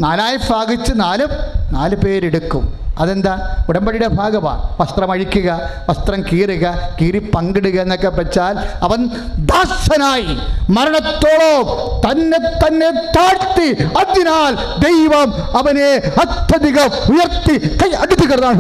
Speaker 1: 4 ഭാഗിച്ച് 4 പേരെടുക്കും. അതെന്താ? ഉടമ്പടിയുടെ ഭാഗമാണ്. വസ്ത്രം അഴിക്കുക, വസ്ത്രം കീറുക, കീറി പങ്കിടുക എന്നൊക്കെ വെച്ചാൽ അവൻ ദാസനായി മരണത്തോളം തന്നെ താഴ്ത്തി, അതിനാൽ ദൈവം അവനെ അത്യധികം ഉയർത്തി. കൈ അടുത്ത് കിടന്നാൽ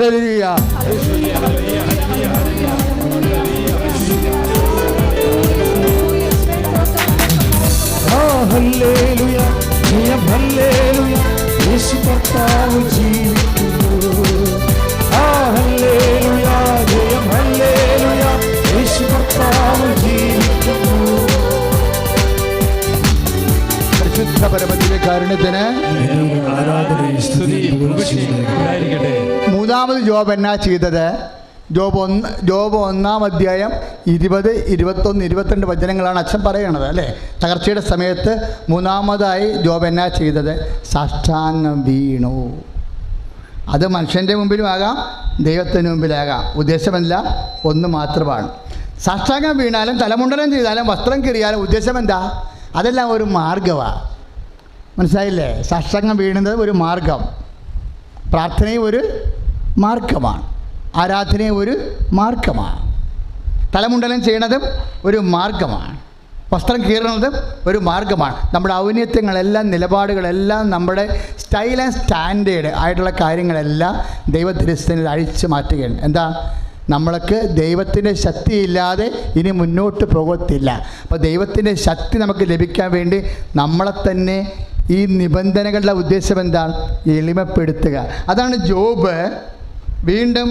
Speaker 1: യേശു കർത്താവ് ജീവിക്കുന്നു. ഹല്ലേലൂയ, ജയം ഹല്ലേലൂയ, യേശു കർത്താവ് ജീവിക്കുന്നു. പരിശുദ്ധ പരമദിവ്യകാരുണ്യത്തിന് മൂന്നാമത് ജോബ് എന്നാ ചെയ്തത്? ജോബ് 1-ാം അധ്യായം 20, 21, 22 വചനങ്ങളാണ് അച്ഛൻ പറയണത് അല്ലേ? തകർച്ചയുടെ സമയത്ത് മൂന്നാമതായി ജോബ് എന്നാ ചെയ്തത്? സാഷ്ടാംഗം വീണു. അത് മനുഷ്യൻ്റെ മുമ്പിലും ആകാം, ദൈവത്തിന് മുമ്പിലാകാം. ഉദ്ദേശമല്ല, ഒന്ന് മാത്രമാണ്. സാഷ്ടാംഗം വീണാലും തലമുണ്ടനം ചെയ്താലും വസ്ത്രം കീറിയാലും ഉദ്ദേശം എന്താ? അതെല്ലാം ഒരു മാർഗമാണ്. മനസ്സിലായില്ലേ? സാഷ്ടാംഗം വീണത് ഒരു മാർഗം, പ്രാർത്ഥനയും ഒരു മാർഗമാണ്, ആരാധനയും ഒരു മാർഗമാണ്, തലമുണ്ടനം ചെയ്യണതും ഒരു മാർഗമാണ്, വസ്ത്രം കീറുന്നതും ഒരു മാർഗമാണ്. നമ്മുടെ ഔന്നത്യങ്ങളെല്ലാം നിലപാടുകളെല്ലാം നമ്മുടെ സ്റ്റൈൽ ആൻഡ് സ്റ്റാൻഡേർഡ് ആയിട്ടുള്ള കാര്യങ്ങളെല്ലാം ദൈവത്തിരുസന്നിധിയിൽ അഴിച്ചു മാറ്റുകയാണ്. എന്താ? നമ്മൾക്ക് ദൈവത്തിൻ്റെ ശക്തിയില്ലാതെ ഇനി മുന്നോട്ട് പോകത്തില്ല. അപ്പോൾ ദൈവത്തിൻ്റെ ശക്തി നമുക്ക് ലഭിക്കാൻ വേണ്ടി നമ്മളെ തന്നെ ഈ നിബന്ധനകളുടെ ഉദ്ദേശം എന്താണ്? എളിമപ്പെടുത്തുക. അതാണ് ജോബ് വീണ്ടും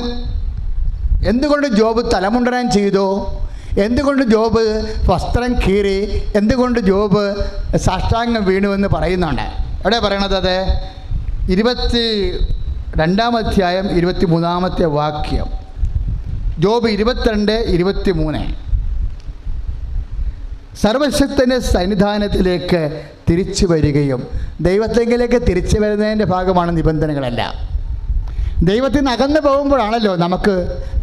Speaker 1: എന്തുകൊണ്ട് ജോബ് തലമുണ്ടനം ചെയ്തു? എന്തുകൊണ്ട് ജോബ് വസ്ത്രം കീറി? എന്തുകൊണ്ട് ജോബ് സാഷ്ടാംഗം വീണു എന്ന് പറയുന്നുണ്ട്. എവിടെ പറയണത്? അത് 22-ാം അധ്യായം 23-ാമത്തെ വാക്യം. ജോബ് 22-23. സർവശക്തൻ്റെ സന്നിധാനത്തിലേക്ക് തിരിച്ചു വരികയും, ദൈവത്തെങ്കിലേക്ക് തിരിച്ചു വരുന്നതിൻ്റെ ഭാഗമാണ് നിബന്ധനകളെല്ലാം. ദൈവത്തിൽ നിന്ന് അകന്നു പോകുമ്പോഴാണല്ലോ നമുക്ക്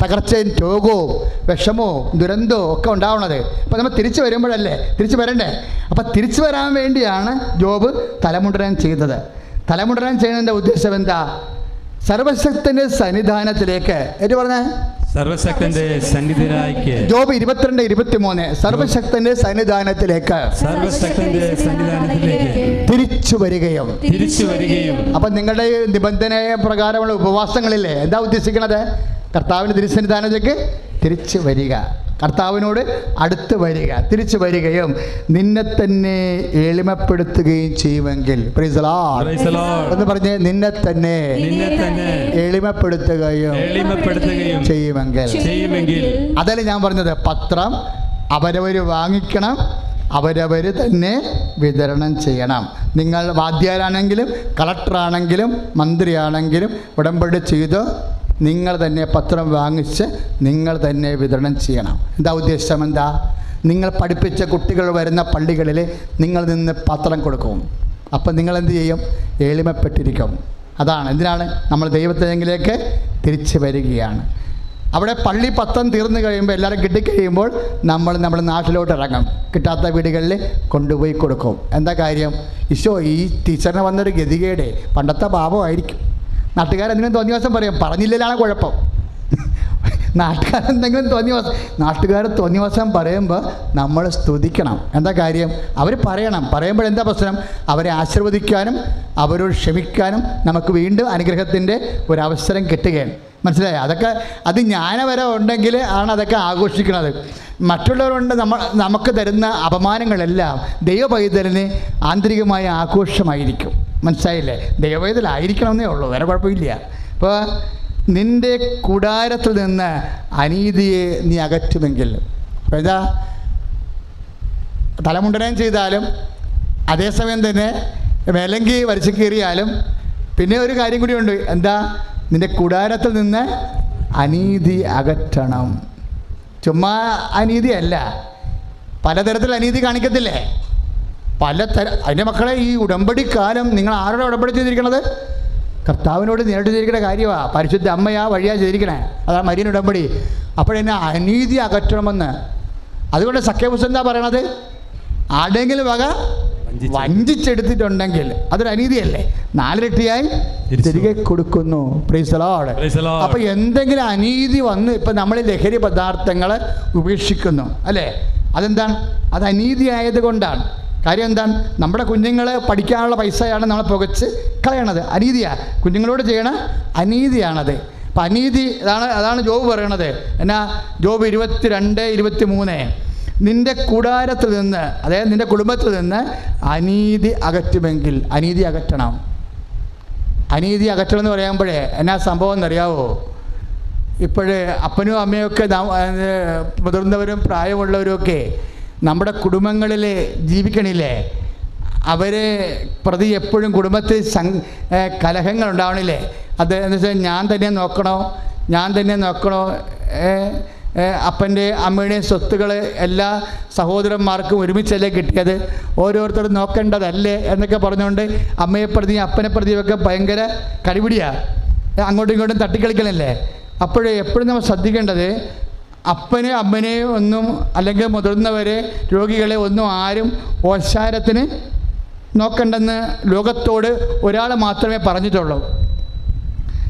Speaker 1: തകർച്ചയും രോഗവും വിഷമവും ദുരന്തവും ഒക്കെ ഉണ്ടാവുന്നത്. അപ്പോൾ നമ്മൾ തിരിച്ചു വരുമ്പോഴല്ലേ തിരിച്ചു വരണ്ടേ? അപ്പോൾ തിരിച്ചു വരാൻ വേണ്ടിയാണ് ജോബ് തലമുണ്ടനം ചെയ്തത്. തലമുണ്ടനം ചെയ്യുന്നതിൻ്റെ ഉദ്ദേശം എന്താ? സർവശക്തൻ്റെ സന്നിധാനത്തിലേക്ക്. ഏറ്റു പറഞ്ഞേ,
Speaker 3: സർവശക്തന്റെ സന്നിധിയിലേക്ക്.
Speaker 1: ജോബ് 22-23. സർവശക്തന്റെ സന്നിധാനത്തിലേക്ക് തിരിച്ചു വരികയും. അപ്പൊ നിങ്ങളുടെ നിബന്ധന പ്രകാരമുള്ള ഉപവാസങ്ങളില്ലേ എന്താ ഉദ്ദേശിക്കണത്? കർത്താവിന്റെ തിരുസന്നിധാനത്തിലേക്ക് തിരിച്ചു വരിക, കർത്താവിനോട് അടുത്ത് വരിക, തിരിച്ചു വരികയും നിന്നെ തന്നെ എളിമപ്പെടുത്തുകയും ചെയ്യുമെങ്കിൽ, പ്രൈസ് ദി ലോർഡ് എന്ന് പറഞ്ഞ് നിന്നെ തന്നെ എളിമപ്പെടുത്തുകയും ചെയ്യുമെങ്കിൽ. അതല്ലേ ഞാൻ പറഞ്ഞത്, പത്രം അവരവർ വാങ്ങിക്കണം, അവരവർ തന്നെ വിതരണം ചെയ്യണം. നിങ്ങൾ വാദ്യാരാണെങ്കിലും കളക്ടറാണെങ്കിലും മന്ത്രിയാണെങ്കിലും ഉടമ്പടി ചെയ്ത് നിങ്ങൾ തന്നെ പത്രം വാങ്ങിച്ച് നിങ്ങൾ തന്നെ വിതരണം ചെയ്യണം. എന്താ ഉദ്ദേശം? എന്താ? നിങ്ങൾ പഠിപ്പിച്ച കുട്ടികൾ വരുന്ന പള്ളികളിൽ നിങ്ങൾ നിന്ന് പത്രം കൊടുക്കും. അപ്പം നിങ്ങൾ എന്ത് ചെയ്യും? എളിമപ്പെട്ടിരിക്കും. അതാണ് എന്തിനാണ് നമ്മൾ ദൈവത്തിലേക്ക് തിരിച്ചു വരികയാണ്. അവിടെ പള്ളി പത്രം തീർന്നു കഴിയുമ്പോൾ, എല്ലാവരും കിട്ടിക്കഴിയുമ്പോൾ നമ്മുടെ നാട്ടിലോട്ട് ഇറങ്ങും. കിട്ടാത്ത വീടുകളിൽ കൊണ്ടുപോയി കൊടുക്കും. എന്താ കാര്യം? ഈശോ ഈ ടീച്ചറിന് വന്നൊരു ഗതികേടെ പണ്ടത്തെ പാപമായിരിക്കും. നാട്ടുകാരെന്തെങ്കിലും തോന്നിവാസം പറയും, പറഞ്ഞില്ലാണ് കുഴപ്പം. നാട്ടുകാരെന്തെങ്കിലും തോന്നിവാസം പറയുമ്പോൾ നമ്മൾ സ്തുതിക്കണം. എന്താ കാര്യം? അവർ പറയുമ്പോഴെന്താ പ്രശ്നം? അവരെ ആശീർവദിക്കാനും അവരോട് ക്ഷമിക്കാനും നമുക്ക് വീണ്ടും അനുഗ്രഹത്തിൻ്റെ ഒരവസരം കിട്ടുകയാണ്. മനസ്സിലായോ? അത് ജ്ഞാനവരം ഉണ്ടെങ്കിൽ ആണ് അതൊക്കെ ആഘോഷിക്കുന്നത്. മറ്റുള്ളവരുണ്ട് നമുക്ക് തരുന്ന അപമാനങ്ങളെല്ലാം ദൈവപൈതലിന് ആന്തരികമായ ആഘോഷമായിരിക്കും. മനസ്സിലായില്ലേ? ദൈവപൈതലായിരിക്കണമെന്നേ ഉള്ളൂ, വേറെ കുഴപ്പമില്ല. അപ്പോൾ നിൻ്റെ കൂടാരത്തിൽ നിന്ന് അനീതിയെ നീ അകറ്റുമെങ്കിൽ, ഏതാ തലമുണ്ടനം ചെയ്താലും അതേസമയം തന്നെ വിലങ്കി വലിച്ചു കീറിയാലും, പിന്നെ ഒരു കാര്യം കൂടിയുണ്ട്. എന്താ? നിൻ്റെ കൂടാരത്തിൽ നിന്ന് അനീതി അകറ്റണം. ചുമ്മാ അനീതിയല്ല, പലതരത്തിൽ അനീതി കാണിക്കത്തില്ലേ? അതിൻ്റെ മക്കളെ, ഈ ഉടമ്പടി കാലം നിങ്ങൾ ആരോടെ ഉടമ്പടി ചെയ്തിരിക്കണത്? കർത്താവിനോട് നേരിട്ട് ചെയ്തിരിക്കുന്ന കാര്യമാണ്. പരിശുദ്ധ അമ്മയാ വഴിയാണ് ചെയ്തിരിക്കണേ. അതാണ് മരിയൻ ഉടമ്പടി. അപ്പോഴെന്നെ അനീതി അകറ്റണമെന്ന്. അതുകൊണ്ട് സഖ്യപുസ്തകം എന്താ പറയണത്? ആരെങ്കിലും വക വഞ്ചിച്ചെടുത്തിട്ടുണ്ടെങ്കിൽ അതൊരു അനീതിയല്ലേ? 4 ഇരട്ടിയായി തിരികെ കൊടുക്കുന്നു. Praise the Lord. അപ്പോൾ എന്തെങ്കിലും അനീതി വന്ന് ഇപ്പം നമ്മൾ ലഹരി പദാർത്ഥങ്ങൾ ഉപേക്ഷിക്കുന്നു അല്ലേ? അതെന്താണ്? അത് അനീതി ആയതുകൊണ്ടാണ്. കാര്യം എന്താണ്? നമ്മുടെ കുഞ്ഞുങ്ങൾ പഠിക്കാനുള്ള പൈസയാണ് നമ്മൾ പുകച്ച് കളയണത്. അനീതിയാണ്. കുഞ്ഞുങ്ങളോട് ചെയ്യണ അനീതിയാണത്. അപ്പം അനീതി അതാണ് ജോബ് പറയണത്. എന്നാ? ജോബ് 22:23 നിൻ്റെ കൂടാരത്തിൽ നിന്ന്, അതായത് നിൻ്റെ കുടുംബത്തിൽ നിന്ന് അനീതി അകറ്റുമെങ്കിൽ. അനീതി അകറ്റണം. അനീതി അകറ്റണം എന്ന് പറയുമ്പോഴേ എന്നാ സംഭവം എന്നറിയാവോ? ഇപ്പോഴേ അപ്പനും അമ്മയൊക്കെ മുതിർന്നവരും പ്രായമുള്ളവരുമൊക്കെ നമ്മുടെ കുടുംബങ്ങളിൽ ജീവിക്കണില്ലേ? അവരെ പ്രതി എപ്പോഴും കുടുംബത്തിൽ കലഹങ്ങൾ ഉണ്ടാവണില്ലേ? അത് എന്ന് വെച്ചാൽ ഞാൻ തന്നെ നോക്കണോ അപ്പൻ്റെ അമ്മയുടെയും സ്വത്തുകൾ എല്ലാ സഹോദരന്മാർക്കും ഒരുമിച്ചല്ലേ കിട്ടിയത്, ഓരോരുത്തരും നോക്കേണ്ടതല്ലേ എന്നൊക്കെ പറഞ്ഞുകൊണ്ട് അമ്മയെ പ്രതി അപ്പനെ പ്രതിയൊക്കെ ഭയങ്കര കടിപിടിയാണ്. അങ്ങോട്ടും ഇങ്ങോട്ടും തട്ടിക്കളിക്കലല്ലേ? അപ്പോഴേ എപ്പോഴും നമ്മൾ ശ്രദ്ധിക്കേണ്ടത്, അപ്പനെ അമ്മനെ ഒന്നും അല്ലെങ്കിൽ മുതിർന്നവരെ രോഗികളെ ഒന്നും ആരും ഓശാരത്തിന് നോക്കണ്ടെന്ന് ലോകത്തോട് ഒരാൾ മാത്രമേ പറഞ്ഞിട്ടുള്ളൂ.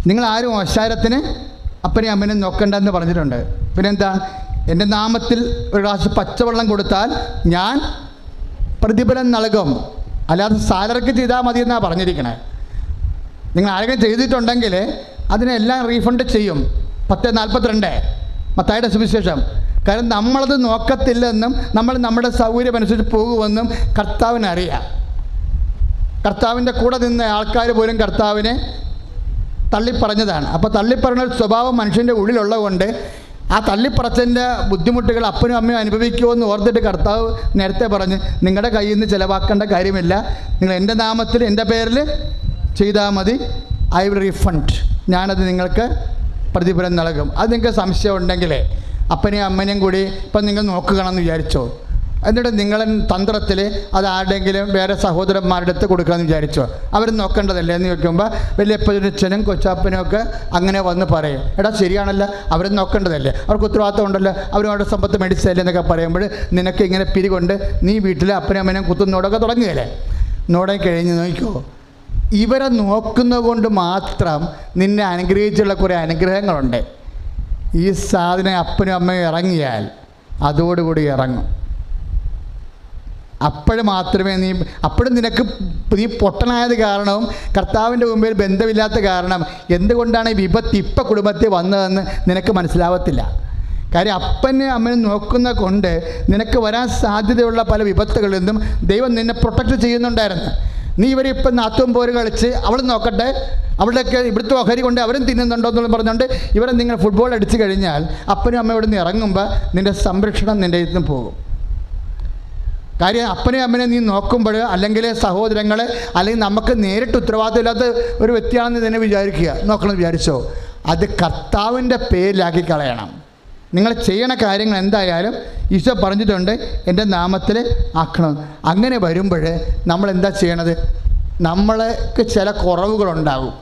Speaker 1: നിങ്ങളാരും ഓശാരത്തിന് അപ്പനെയും അമ്മനെയും നോക്കണ്ടെന്ന് പറഞ്ഞിട്ടുണ്ട്. പിന്നെന്താ? എൻ്റെ നാമത്തിൽ ഒരു ഗ്ലാസ് പച്ചവെള്ളം കൊടുത്താൽ ഞാൻ പ്രതിഫലം നൽകും, അല്ലാതെ സാലറിക്ക് ചെയ്താൽ മതി എന്നാണ് പറഞ്ഞിരിക്കണേ. നിങ്ങൾ ആരെങ്കിലും ചെയ്തിട്ടുണ്ടെങ്കിൽ അതിനെല്ലാം റീഫണ്ട് ചെയ്യും. 10:42 മത്തായിയുടെ സുവിശേഷം. കാരണം നമ്മളത് നോക്കത്തില്ലെന്നും നമ്മൾ നമ്മുടെ സൗകര്യമനുസരിച്ച് പോകുമെന്നും കർത്താവിനറിയാം. കർത്താവിൻ്റെ കൂടെ നിന്ന ആൾക്കാർ പോലും കർത്താവിനെ തള്ളിപ്പറഞ്ഞതാണ്. അപ്പോൾ തള്ളിപ്പറഞ്ഞ സ്വഭാവം മനുഷ്യൻ്റെ ഉള്ളിലുള്ളതുകൊണ്ട് ആ തള്ളിപ്പറച്ചതിൻ്റെ ബുദ്ധിമുട്ടുകൾ അപ്പനും അമ്മയും അനുഭവിക്കുമെന്ന് ഓർത്തിട്ട് കർത്താവ് നേരത്തെ പറഞ്ഞ്, നിങ്ങളുടെ കയ്യിൽ നിന്ന് ചിലവാക്കേണ്ട കാര്യമില്ല, നിങ്ങൾ എൻ്റെ നാമത്തിൽ എൻ്റെ പേരിൽ ചെയ്താൽ മതി, ഐ വിൽ റീഫണ്ട്, ഞാനത് നിങ്ങൾക്ക് പ്രതിഫലം നൽകും. അത് നിങ്ങൾക്ക് സംശയം ഉണ്ടെങ്കിൽ അപ്പനെയും അമ്മനെയും കൂടി ഇപ്പം നിങ്ങൾ നോക്കുകയാണെന്ന് വിചാരിച്ചോ, എന്നിട്ട് നിങ്ങൾ തന്ത്രത്തിൽ അത് ആരുടെയെങ്കിലും വേറെ സഹോദരന്മാരുടെ അടുത്ത് കൊടുക്കാമെന്ന് വിചാരിച്ചോ, അവർ നോക്കേണ്ടതല്ലേ എന്ന് ചോദിക്കുമ്പോൾ വലിയപ്പനും കൊച്ചാപ്പനും ഒക്കെ അങ്ങനെ വന്ന് പറയും, എടാ ശരിയാണല്ലോ, അവർ നോക്കേണ്ടതല്ലേ, അവർക്ക് ഉത്തരവാദിത്തം ഉണ്ടല്ലോ, അവരുടെ സമ്പത്ത് മേടിച്ചതല്ലേ എന്നൊക്കെ പറയുമ്പോൾ നിനക്ക് ഇങ്ങനെ പിരികൊണ്ട് നീ വീട്ടിൽ അപ്പനും അമ്മനെയും കുത്തുന്നോടൊക്കെ തുടങ്ങുകയല്ലേ. നോടെ കഴിഞ്ഞ് നോക്കിക്കോ, ഇവരെ നോക്കുന്നത് കൊണ്ട് മാത്രം നിന്നെ അനുഗ്രഹിച്ചുള്ള കുറേ അനുഗ്രഹങ്ങളുണ്ട്. ഈ സാധനം അപ്പനും അമ്മയും ഇറങ്ങിയാൽ അതോടുകൂടി ഇറങ്ങും. അപ്പോഴും മാത്രമേ അപ്പോഴും നീ പൊട്ടനായത് കാരണവും കർത്താവിൻ്റെ മുമ്പിൽ ബന്ധമില്ലാത്ത കാരണം എന്തുകൊണ്ടാണ് ഈ വിപത്ത് ഇപ്പം കുടുംബത്തിൽ വന്നതെന്ന് നിനക്ക് മനസ്സിലാവത്തില്ല. കാര്യം അപ്പനെ അമ്മനെ നോക്കുന്ന കൊണ്ട് നിനക്ക് വരാൻ സാധ്യതയുള്ള പല വിപത്തുകളിൽ നിന്നും ദൈവം നിന്നെ പ്രൊട്ടക്റ്റ് ചെയ്യുന്നുണ്ടായിരുന്നു. നീ ഇവരിപ്പം നാത്തും പോര് കളിച്ച് അവൾ നോക്കട്ടെ, അവളുടെയൊക്കെ ഇവിടുത്തെ ഓഹരി കൊണ്ട് അവരും തിന്നുന്നുണ്ടോ എന്ന് പറഞ്ഞുകൊണ്ട് ഇവരെ നിങ്ങൾ ഫുട്ബോൾ അടിച്ചു കഴിഞ്ഞാൽ അപ്പനും അമ്മ ഇവിടെ നിന്ന് ഇറങ്ങുമ്പോൾ നിൻ്റെ സംരക്ഷണം നിൻ്റെ ഇതിൽ നിന്ന് പോകും. കാര്യം അപ്പനെയും അമ്മനെ നീ നോക്കുമ്പോൾ, അല്ലെങ്കിൽ സഹോദരങ്ങൾ, അല്ലെങ്കിൽ നമുക്ക് നേരിട്ട് ഉത്തരവാദിത്തമില്ലാത്ത ഒരു വ്യക്തിയാണെന്ന് തന്നെ വിചാരിക്കുക, നോക്കണം വിചാരിച്ചോ, അത് കർത്താവിൻ്റെ പേരിലാക്കി കളയണം. നിങ്ങൾ ചെയ്യണ കാര്യങ്ങൾ എന്തായാലും ഈശോ പറഞ്ഞിട്ടുണ്ട്, എൻ്റെ നാമത്തിൽ ആക്കണം. അങ്ങനെ വരുമ്പോൾ നമ്മൾ എന്താ ചെയ്യണത്? നമ്മൾക്ക് ചില കുറവുകളുണ്ടാകും.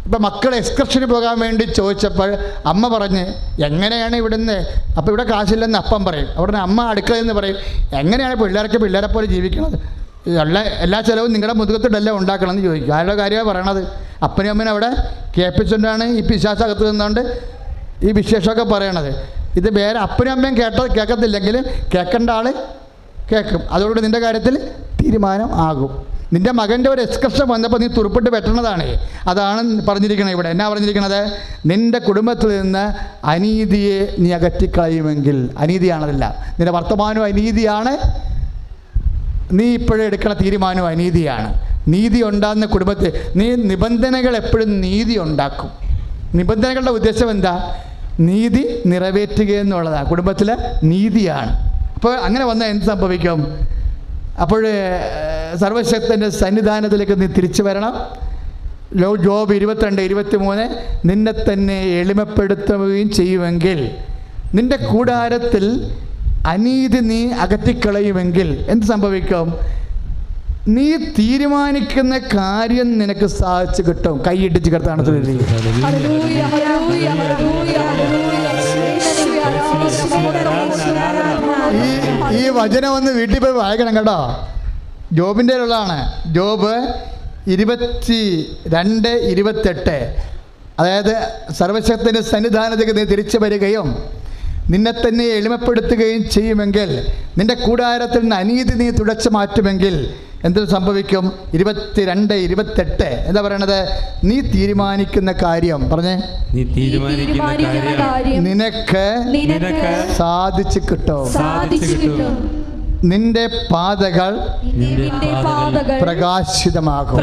Speaker 1: ഇപ്പം മക്കൾ എക്സ്കർഷന് പോകാൻ വേണ്ടി ചോദിച്ചപ്പോൾ അമ്മ പറഞ്ഞ് എങ്ങനെയാണ് ഇവിടുന്ന്, അപ്പോൾ ഇവിടെ കാശില്ലെന്ന് അപ്പം പറയും. അവിടെ അമ്മ അടുക്കളയെന്ന് പറയും. എങ്ങനെയാണ് പിള്ളേർക്ക് പിള്ളേരെ പോലെ ജീവിക്കണത്? എല്ലാ ചിലവും നിങ്ങളുടെ മുതുകത്തിട്ടല്ല ഉണ്ടാക്കണമെന്ന് ചോദിക്കും. ആരുടെ കാര്യമാണ് പറയണത്? അപ്പനും അമ്മനും അവിടെ കേൾപ്പിച്ചുകൊണ്ടാണ് ഈ പിശാചകത്ത് നിന്നുകൊണ്ട് ഈ വിശേഷമൊക്കെ പറയണത്. ഇത് വേറെ അപ്പനും അമ്മയും കേൾക്കത്തില്ലെങ്കിൽ കേൾക്കേണ്ട ആൾ കേൾക്കും. അതോടുകൂടി നിൻ്റെ കാര്യത്തിൽ തീരുമാനം ആകും. നിൻ്റെ മകൻ്റെ ഒരു എക്സ്കർഷൻ വന്നപ്പോൾ നീ തുറുപ്പിട്ട് വെട്ടണതാണ്. അതാണ് പറഞ്ഞിരിക്കുന്നത് ഇവിടെ. എന്നാ പറഞ്ഞിരിക്കണത്? നിൻ്റെ കുടുംബത്തിൽ നിന്ന് അനീതിയെ നീ അകറ്റിക്കളയുമെങ്കിൽ, അനീതിയാണതല്ല, നിൻ്റെ വർത്തമാനവും അനീതിയാണ്, നീ ഇപ്പോഴും എടുക്കുന്ന തീരുമാനവും അനീതിയാണ്. നീതി ഉണ്ടാകുന്ന കുടുംബത്തിൽ നീ നിബന്ധനകൾ എപ്പോഴും നീതി ഉണ്ടാക്കും. നിബന്ധനകളുടെ ഉദ്ദേശം എന്താ? നീതി നിറവേറ്റുക എന്നുള്ളതാണ്. കുടുംബത്തിലെ നീതിയാണ്. അപ്പോൾ അങ്ങനെ വന്നാൽ എന്ത് സംഭവിക്കും? അപ്പോൾ സർവശക്തൻ്റെ സന്നിധാനത്തിലേക്ക് നീ തിരിച്ചു വരണം. ജോബ് 22:23 നിന്നെ തന്നെ എളിമപ്പെടുത്തുകയും ചെയ്യുമെങ്കിൽ, നിൻ്റെ കൂടാരത്തിൽ അനീതി നീ അകറ്റിക്കളയുമെങ്കിൽ എന്ത് സംഭവിക്കും? നീ തീരുമാനിക്കുന്ന കാര്യം നിനക്ക് സാധിച്ചു കിട്ടും. കൈയിട്ടിച്ച് കിടത്താണ്. ഈ വചനം ഒന്ന് വീട്ടിൽ പോയി വായിക്കണം കേട്ടോ. ജോബിൻ്റെ ഉള്ളതാണ്. ജോബ് 22:28. അതായത് സർവശക്തൻ്റെ സന്നിധാനത്തേക്ക് നീ തിരിച്ചു വരികയും നിന്നെ തന്നെ എളിമപ്പെടുത്തുകയും ചെയ്യുമെങ്കിൽ, നിന്റെ കൂടാരത്തിൽ നിന്ന് അനീതി നീ തുടച്ചു മാറ്റുമെങ്കിൽ എന്ത് സംഭവിക്കും? 22:28 എന്താ പറയണത്? നീ തീരുമാനിക്കുന്ന കാര്യം പറഞ്ഞേ,
Speaker 3: നീ തീരുമാനിക്കുന്ന കാര്യം
Speaker 1: നിനക്ക് സാധിച്ചു കിട്ടും. നിന്റെ പാതകൾ പ്രകാശിതമാകും.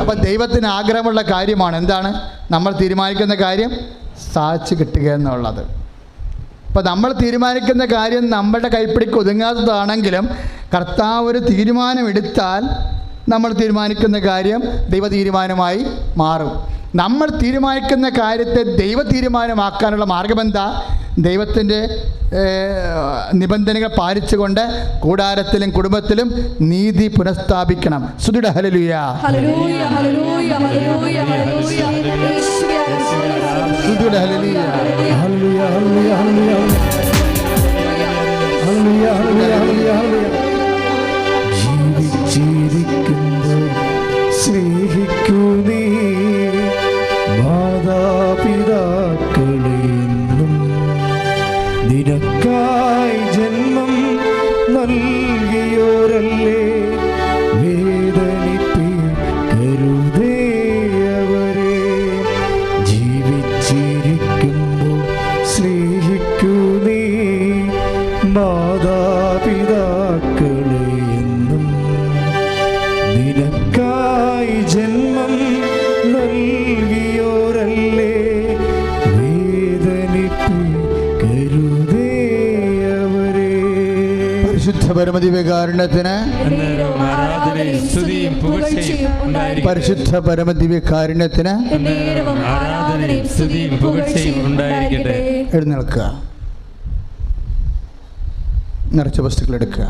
Speaker 1: അപ്പൊ ദൈവത്തിന് ആഗ്രഹമുള്ള കാര്യമാണ് എന്താണ്? നമ്മൾ തീരുമാനിക്കുന്ന കാര്യം സാധിച്ചു കിട്ടുക എന്നുള്ളത്. അപ്പോൾ നമ്മൾ തീരുമാനിക്കുന്ന കാര്യം നമ്മുടെ കൈപ്പിടിക്ക് ഒതുങ്ങാത്തതാണെങ്കിലും കർത്താവ് ഒരു തീരുമാനമെടുത്താൽ നമ്മൾ തീരുമാനിക്കുന്ന കാര്യം ദൈവ തീരുമാനമായി മാറും. നമ്മൾ തീരുമാനിക്കുന്ന കാര്യത്തെ ദൈവ തീരുമാനമാക്കാനുള്ള മാർഗമെന്താ? ദൈവത്തിൻ്റെ നിബന്ധനകൾ പാലിച്ചുകൊണ്ട് കൂടാരത്തിലും കുടുംബത്തിലും നീതി പുനഃസ്ഥാപിക്കണം. സ്തുതിയുടെ ഹല്ലേലൂയ, സ്തുതിയുടെ ഹല്ലേലൂയ.
Speaker 2: ജീവിച്ചിരിക്കുമ്പോൾ സ്നേഹിക്കൂ നീ മാതാപിതാക്കളെന്നും, നിനക്കായി ജന്മം നൽകിയോരല്ലേ വേദനിപ്പിക്കരുതേ അവരെ. ജീവിച്ചിരിക്കുമ്പോൾ സ്നേഹിക്കൂ നീ മാതാപിതാക്കളെന്നും, നിനക്കായി ജന്മം നൽകിയോരല്ലേ വേദനിപ്പിക്കരുതേ അവരെ.
Speaker 1: പരിശുദ്ധ പരമദിവ്യകാരുണ്യത്തിന്, പരിശുദ്ധ പരമദിവ്യകാരുണ്യത്തിന് എഴുന്നേൽക്കുക. നിറച്ച വസ്തുക്കൾ എടുക്കുക.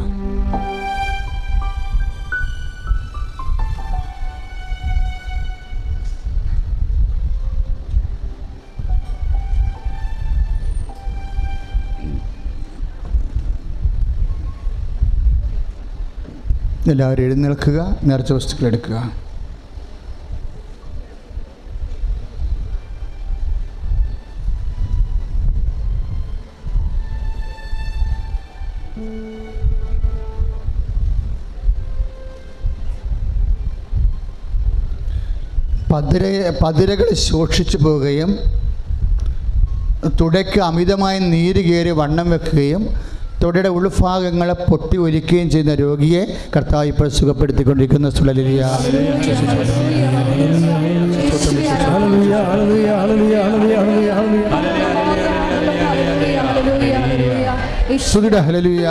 Speaker 1: എല്ലാവരും എഴുന്നേൽക്കുക. നിറച്ച വസ്തുക്കൾ എടുക്കുക. പതിരകൾ ശോഷിച്ചു പോവുകയും തുടയ്ക്ക് അമിതമായി നീര് കയറി വണ്ണം വെക്കുകയും തൊടയുടെ ഉൾഭാഗങ്ങളെ പൊട്ടി ഒലിക്കുകയും ചെയ്യുന്ന രോഗിയെ കർത്താവ് ഇപ്പോൾ സുഖപ്പെടുത്തിക്കൊണ്ടിരിക്കുന്ന സുളലിയ. സ്തുതിയുടെ ഹല്ലേലൂയ.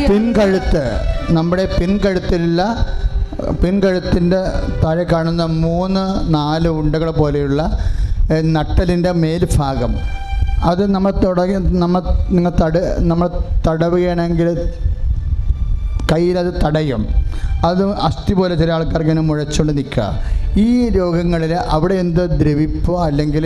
Speaker 1: പിൻകഴുത്ത്, നമ്മുടെ പിൻകഴുത്തിൻ്റെ താഴെ കാണുന്ന 3-4 ഉണ്ടകൾ പോലെയുള്ള നട്ടലിൻ്റെ മേൽഭാഗം, അത് നമ്മൾ തടവുകയാണെങ്കിൽ കയ്യിലത് തടയും. അത് അസ്ഥി പോലെ ചില ആൾക്കാർക്ക് ഇങ്ങനെ മുഴച്ചുകൊണ്ട് നിൽക്കുക. ഈ രോഗങ്ങളിൽ അവിടെ എന്തോ ദ്രവിപ്പോ അല്ലെങ്കിൽ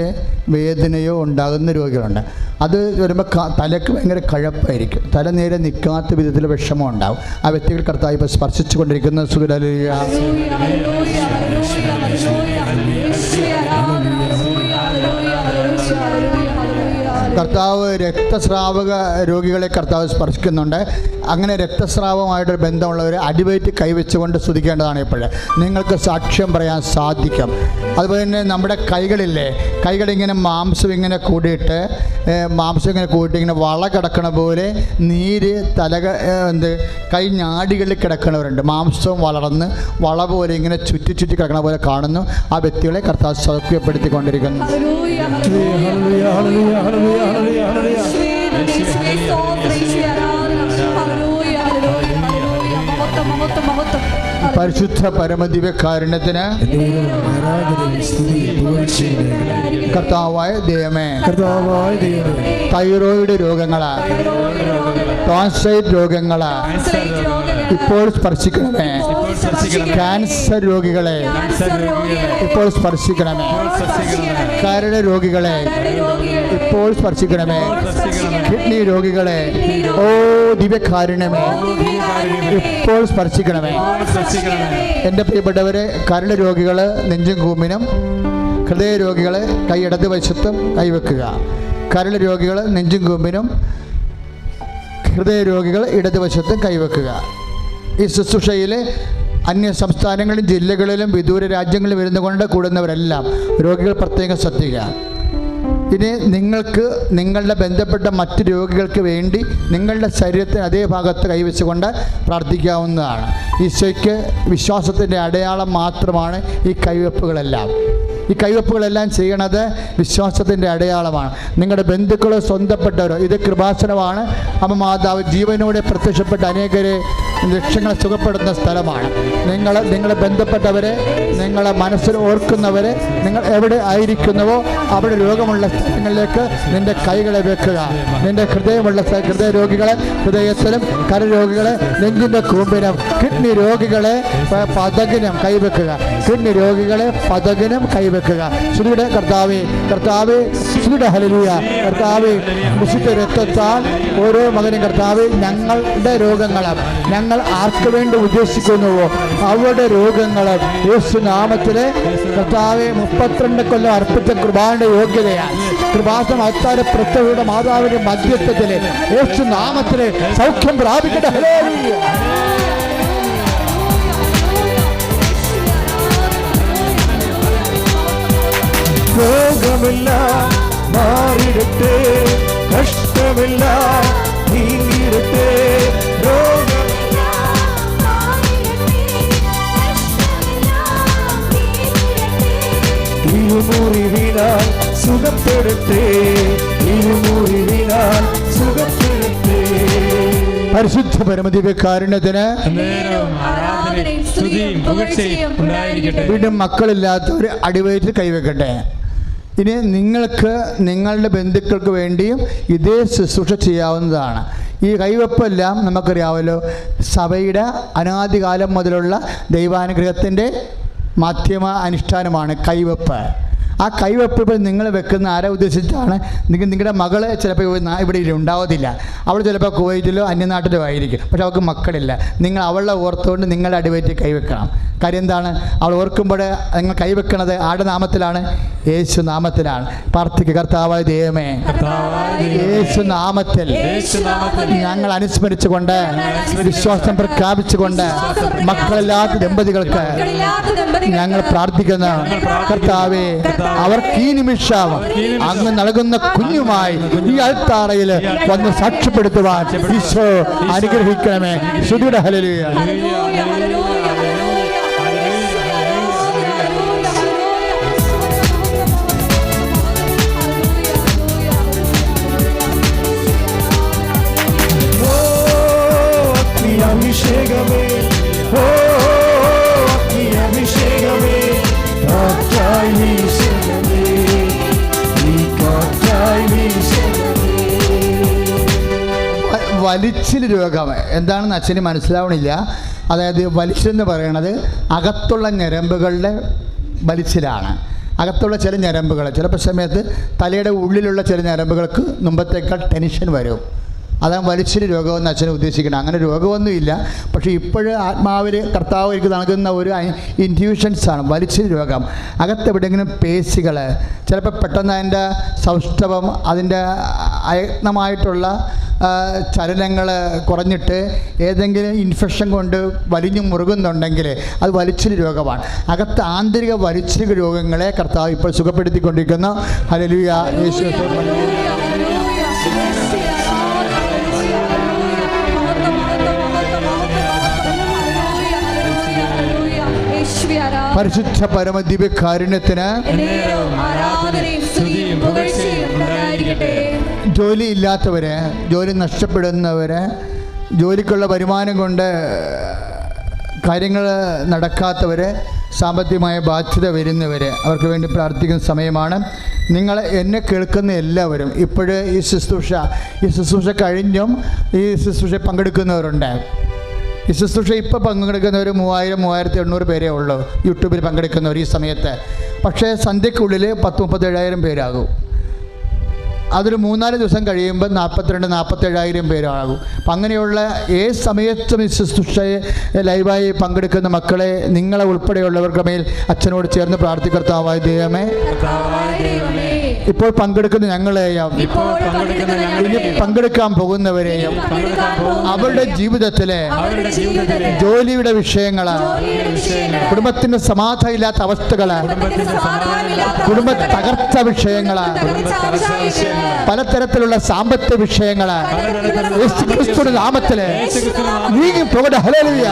Speaker 1: വേദനയോ ഉണ്ടാകുന്ന രോഗികളുണ്ട്. അത് വരുമ്പോൾ തലക്ക് ഭയങ്കര കഴപ്പായിരിക്കും, തല നേരെ നിൽക്കാത്ത വിധത്തിൽ വിഷമം ഉണ്ടാവും. ആ വ്യക്തികൾ കർത്താവ് ഇപ്പോൾ സ്പർശിച്ചു കൊണ്ടിരിക്കുന്ന സുഖലലിയ. കർത്താവ് രക്തസ്രാവക രോഗികളെ കർത്താവ് സ്പർശിക്കുന്നുണ്ട്. അങ്ങനെ രക്തസ്രാവമായിട്ടൊരു ബന്ധമുള്ളവർ അടിവയറ്റ് കൈവച്ചുകൊണ്ട് സ്തുതിക്കേണ്ടതാണ്. ഇപ്പോഴേ നിങ്ങൾക്ക് സാക്ഷ്യം പറയാൻ സാധിക്കും. അതുപോലെ തന്നെ നമ്മുടെ കൈകളിങ്ങനെ മാംസം ഇങ്ങനെ കൂടിയിട്ട് ഇങ്ങനെ വള കിടക്കണ പോലെ നീര് കൈ ഞാടികളിൽ കിടക്കണവരുണ്ട്. മാംസവും വളർന്ന് വള പോലെ ഇങ്ങനെ ചുറ്റി കിടക്കണ പോലെ കാണുന്നു. ആ വ്യക്തികളെ കർത്താവ് സൗഖ്യപ്പെടുത്തിക്കൊണ്ടിരിക്കുന്നു. പരിശുദ്ധ പരമദിവ്യകാരുണ്യത്തിന് കർത്താവായ ദൈവമേ, തൈറോയിഡ് രോഗങ്ങളാ, ടോൺസൈറ്റ് രോഗങ്ങളാ ഇപ്പോൾ സ്പർശിക്കണമേ. ക്യാൻസർ രോഗികളെ ഇപ്പോൾ സ്പർശിക്കണമേ. കരട് രോഗികളെ ഇപ്പോൾ സ്പർശിക്കണമേ. കിഡ്നി രോഗികളെ ഓ ദിവ്യകാരുണ്യമേ ഇപ്പോൾ സ്പർശിക്കണമേ. എൻ്റെ പ്രിയപ്പെട്ടവരെ, കരട് രോഗികൾ നെഞ്ചും കൂമ്പിനും, ഹൃദയ രോഗികൾ കൈ ഇടത് വശത്തും കൈവെക്കുക. കരട് രോഗികൾ നെഞ്ചും കൂമ്പിനും, ഹൃദയ രോഗികൾ ഇടതുവശത്തും കൈവെക്കുക. ഈ ശുശ്രൂഷയിൽ അന്യ സംസ്ഥാനങ്ങളിലും ജില്ലകളിലും വിദൂര രാജ്യങ്ങളിലും ഇരുന്നുകൊണ്ട് കൂടുന്നവരെല്ലാം രോഗികൾ പ്രത്യേകം ശ്രദ്ധിക്കുക. ഇനി നിങ്ങൾക്ക് നിങ്ങളുടെ ബന്ധപ്പെട്ട മറ്റ് രോഗികൾക്ക് വേണ്ടി നിങ്ങളുടെ ശരീരത്തിന് അതേ ഭാഗത്ത് കൈവച്ചുകൊണ്ട് പ്രാർത്ഥിക്കാവുന്നതാണ്. ഈശോയ്ക്ക് വിശ്വാസത്തിൻ്റെ അടയാളം മാത്രമാണ് ഈ കൈവെപ്പുകളെല്ലാം. ഈ കൈവെപ്പുകളെല്ലാം ചെയ്യണത് വിശ്വാസത്തിൻ്റെ അടയാളമാണ്. നിങ്ങളുടെ ബന്ധുക്കളോ സ്വന്തപ്പെട്ടവരോ, ഇത് കൃപാസനമാണ്. അമ്മ മാതാവ് ജീവനോടെ പ്രത്യക്ഷപ്പെട്ട അനേകരെ ലക്ഷങ്ങളെ സുഖപ്പെടുന്ന സ്ഥലമാണ്. നിങ്ങളെ ബന്ധപ്പെട്ടവരെ, നിങ്ങളെ മനസ്സിൽ ഓർക്കുന്നവരെ, നിങ്ങൾ എവിടെ ആയിരിക്കുന്നുവോ അവിടെ രോഗമുള്ള സ്ഥലങ്ങളിലേക്ക് നിൻ്റെ കൈകളെ വെക്കുക. നിൻ്റെ ഹൃദയ രോഗികളെ ഹൃദയത്തിലും, കരരോഗികളെ നെഞ്ചിൻ്റെ കൂമ്പിനും, കിഡ്നി രോഗികളെ പതകിനും കൈവെക്കുക. കിഡ്നി രോഗികളെ പതകിനും കൈവെക്കുക. ശ്രുതിയുടെ കർത്താവേ, ശ്രുതിയുടെ ഹല്ലേലൂയ. കർത്താവേ, വിശുദ്ധ രക്തത്താൽ ഓരോ മകനും കർത്താവേ ഞങ്ങളുടെ രോഗങ്ങളും ഞങ്ങൾ ആർക്ക് വേണ്ടി ഉദ്ദേശിക്കുന്നുവോ അവരുടെ രോഗങ്ങളും യേശുനാമത്തിലെ കർത്താവെ 32 കൊല്ലം അർപ്പിച്ച കൃപാന്റെ യോഗ്യതയാണ്. കൃപാസനം അത്താര പ്രത്യക്ഷയുടെ മാതാവിന്റെ മധ്യത്വത്തിലെ യേശുനാമത്തിലെ സൗഖ്യം പ്രാപിക്കട്ടെ. ഹല്ലേലൂയ.
Speaker 2: രോഗമെല്ലാം മാറിടട്ടെ, കഷ്ടമെല്ലാം നീങ്ങിടട്ടെ. ഇരുമുറിവിനാൽ സുഖപ്പെടട്ടെ, ഇരുമുറിവിനാൽ സുഖപ്പെടട്ടെ.
Speaker 1: പരിശുദ്ധ പരമദിവ്യകാരുണ്യത്തിന് വീണ്ടും മക്കളില്ലാത്തവർ അടിവയറ്റിൽ കൈവെക്കട്ടെ. ഇനി നിങ്ങൾക്ക് നിങ്ങളുടെ ബന്ധുക്കൾക്ക് വേണ്ടിയും ഇതേ ശുശ്രൂഷ ചെയ്യാവുന്നതാണ്. ഈ കൈവെപ്പെല്ലാം നമുക്കറിയാമല്ലോ, സഭയുടെ അനാദികാലം മുതലുള്ള ദൈവാനുഗ്രഹത്തിൻ്റെ മാധ്യമ അനുഷ്ഠാനമാണ് കൈവെപ്പ്. ആ കൈവെപ്പ് ഇപ്പോൾ നിങ്ങൾ വെക്കുന്ന ആരെ ഉദ്ദേശിച്ചാണ്? നിങ്ങളുടെ മകൾ ചിലപ്പോൾ ഇവിടെ ഉണ്ടാവത്തില്ല, അവൾ ചിലപ്പോൾ കുവൈറ്റിലോ അന്യനാട്ടിലോ ആയിരിക്കും, പക്ഷെ അവൾക്ക് മക്കളില്ല. നിങ്ങൾ അവളെ ഓർത്തുകൊണ്ട് നിങ്ങളുടെ അടിവയറ്റിൽ കൈവെക്കണം. കാര്യം എന്താണ്? അവൾ ഓർക്കുമ്പോൾ നിങ്ങൾ കൈവെക്കുന്നത് ആരുടെ നാമത്തിലാണ്? യേശു നാമത്തിലാണ്. പ്രാർത്ഥിക്കുക, കർത്താവായ ദൈവമേ, യേശു നാമത്തിൽ ഞങ്ങൾ അനുസ്മരിച്ചുകൊണ്ട് വിശ്വാസം പ്രഖ്യാപിച്ചുകൊണ്ട് മക്കളില്ലാത്ത ദമ്പതികൾക്ക് ഞങ്ങൾ പ്രാർത്ഥിക്കുന്ന കർത്താവേ, അവർക്ക് ഈ നിമിഷം അങ്ങ് നൽകുന്ന കുഞ്ഞുമായി ഈ അൾത്താറയിൽ വന്ന് സാക്ഷ്യപ്പെടുത്തുവാൻ ഈശോ അനുഗ്രഹിക്കണമേ. സ്തുതിയുടെ ഹല്ലേലൂയ.
Speaker 2: അഭിഷേകമേ, ഓ അഭിഷേകമേ, കാറ്റായി വീശണമേ, നീ കാറ്റായി വീശണമേ.
Speaker 1: വലിച്ചിൽ രോഗം എന്താണെന്ന് അച്ഛന് മനസ്സിലാവണില്ല. അതായത് വലിച്ചെന്ന് പറയണത് അകത്തുള്ള ഞരമ്പുകളുടെ വലിച്ചിലാണ്. അകത്തുള്ള ചില ഞരമ്പുകൾ ചിലപ്പോൾ സമയത്ത് തലയുടെ ഉള്ളിലുള്ള ചില ഞരമ്പുകൾക്ക് മുമ്പത്തേക്കാൾ ടെൻഷൻ വരും. അതാണ് വലിച്ചിൽ രോഗമെന്ന് അച്ഛനെ ഉദ്ദേശിക്കുന്നത്. അങ്ങനെ രോഗമൊന്നുമില്ല, പക്ഷേ ഇപ്പോഴും ആത്മാവിൽ കർത്താവ് എനിക്ക് നൽകുന്ന ഒരു ഇൻറ്റ്യൂഷൻസാണ് വലിച്ചിൽ രോഗം. അകത്തെവിടെയെങ്കിലും പേശികൾ ചിലപ്പോൾ പെട്ടെന്ന് അതിൻ്റെ സൗഷ്ഠവം, അതിൻ്റെ അയത്നമായിട്ടുള്ള ചലനങ്ങൾ കുറഞ്ഞിട്ട് ഏതെങ്കിലും ഇൻഫെക്ഷൻ കൊണ്ട് വലിഞ്ഞു മുറുകുന്നുണ്ടെങ്കിൽ അത് വലിച്ചിൽ രോഗമാണ്. അകത്ത് ആന്തരിക വലിച്ചിൽ രോഗങ്ങളെ കർത്താവ് ഇപ്പോൾ സുഖപ്പെടുത്തിക്കൊണ്ടിരിക്കുന്നു. ഹല്ലേലൂയ. യേശു പരിശുദ്ധ പരമദിവ്യകാരുണ്യത്തിന് ജോലിയില്ലാത്തവര്, ജോലി നഷ്ടപ്പെടുന്നവര്, ജോലിക്കുള്ള വരുമാനം കൊണ്ട് കാര്യങ്ങൾ നടക്കാത്തവർ, സാമ്പത്തികമായ ബാധ്യത വരുന്നവർ, അവർക്ക് വേണ്ടി പ്രാർത്ഥിക്കുന്ന സമയമാണ്. നിങ്ങൾ എന്നെ കേൾക്കുന്ന എല്ലാവരും ഇപ്പോഴ് ഈ ശുശ്രൂഷ കഴിഞ്ഞും ഈ ശുശ്രൂഷ പങ്കെടുക്കുന്നവരുണ്ട്. ഈ ശുശ്രൂഷ ഇപ്പോൾ പങ്കെടുക്കുന്നവർ 3000-3800 പേരേ ഉള്ളൂ യൂട്യൂബിൽ പങ്കെടുക്കുന്നവർ ഈ സമയത്ത്. പക്ഷേ സന്ധ്യക്കുള്ളിൽ 10,000-37,000 പേരാകും. അതൊരു 3-4 ദിവസം കഴിയുമ്പോൾ 42,000-47,000 പേരാകും. അപ്പം അങ്ങനെയുള്ള ഏത് സമയത്തും ഈ ശുശ്രൂഷയെ ലൈവായി പങ്കെടുക്കുന്ന മക്കളെ, നിങ്ങളെ ഉൾപ്പെടെയുള്ളവർക്ക് മേൽ അച്ഛനോട് ചേർന്ന് പ്രാർത്ഥിക്കർത്താവായ ദൈവമേ, ഇപ്പോൾ പങ്കെടുക്കുന്ന ഞങ്ങളെയും ഇനി പങ്കെടുക്കാൻ പോകുന്നവരെയും അവരുടെ ജീവിതത്തിലെ ജോലിയുടെ വിഷയങ്ങൾ, കുടുംബത്തിന് സമാധാനം ഇല്ലാത്ത അവസ്ഥകൾ, കുടുംബ തകർച്ച വിഷയങ്ങൾ, പലതരത്തിലുള്ള സാമ്പത്തിക വിഷയങ്ങൾ യേശുക്രിസ്തുവിന്റെ നാമത്തിൽ നീങ്ങി പോകട്ടെ. ഹല്ലേലൂയ.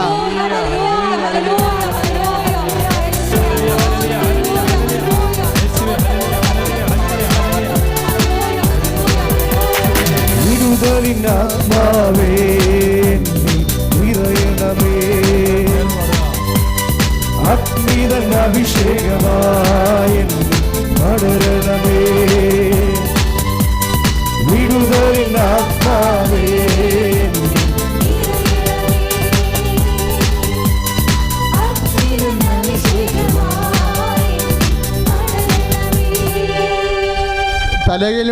Speaker 2: വിടുതലിനാത്മാവേ നിറയണമേ, അഗ്നിതൻ അഭിഷേകമായി പടരണമേ. വിടുതലിനാത്മാവേ
Speaker 1: തലയിൽ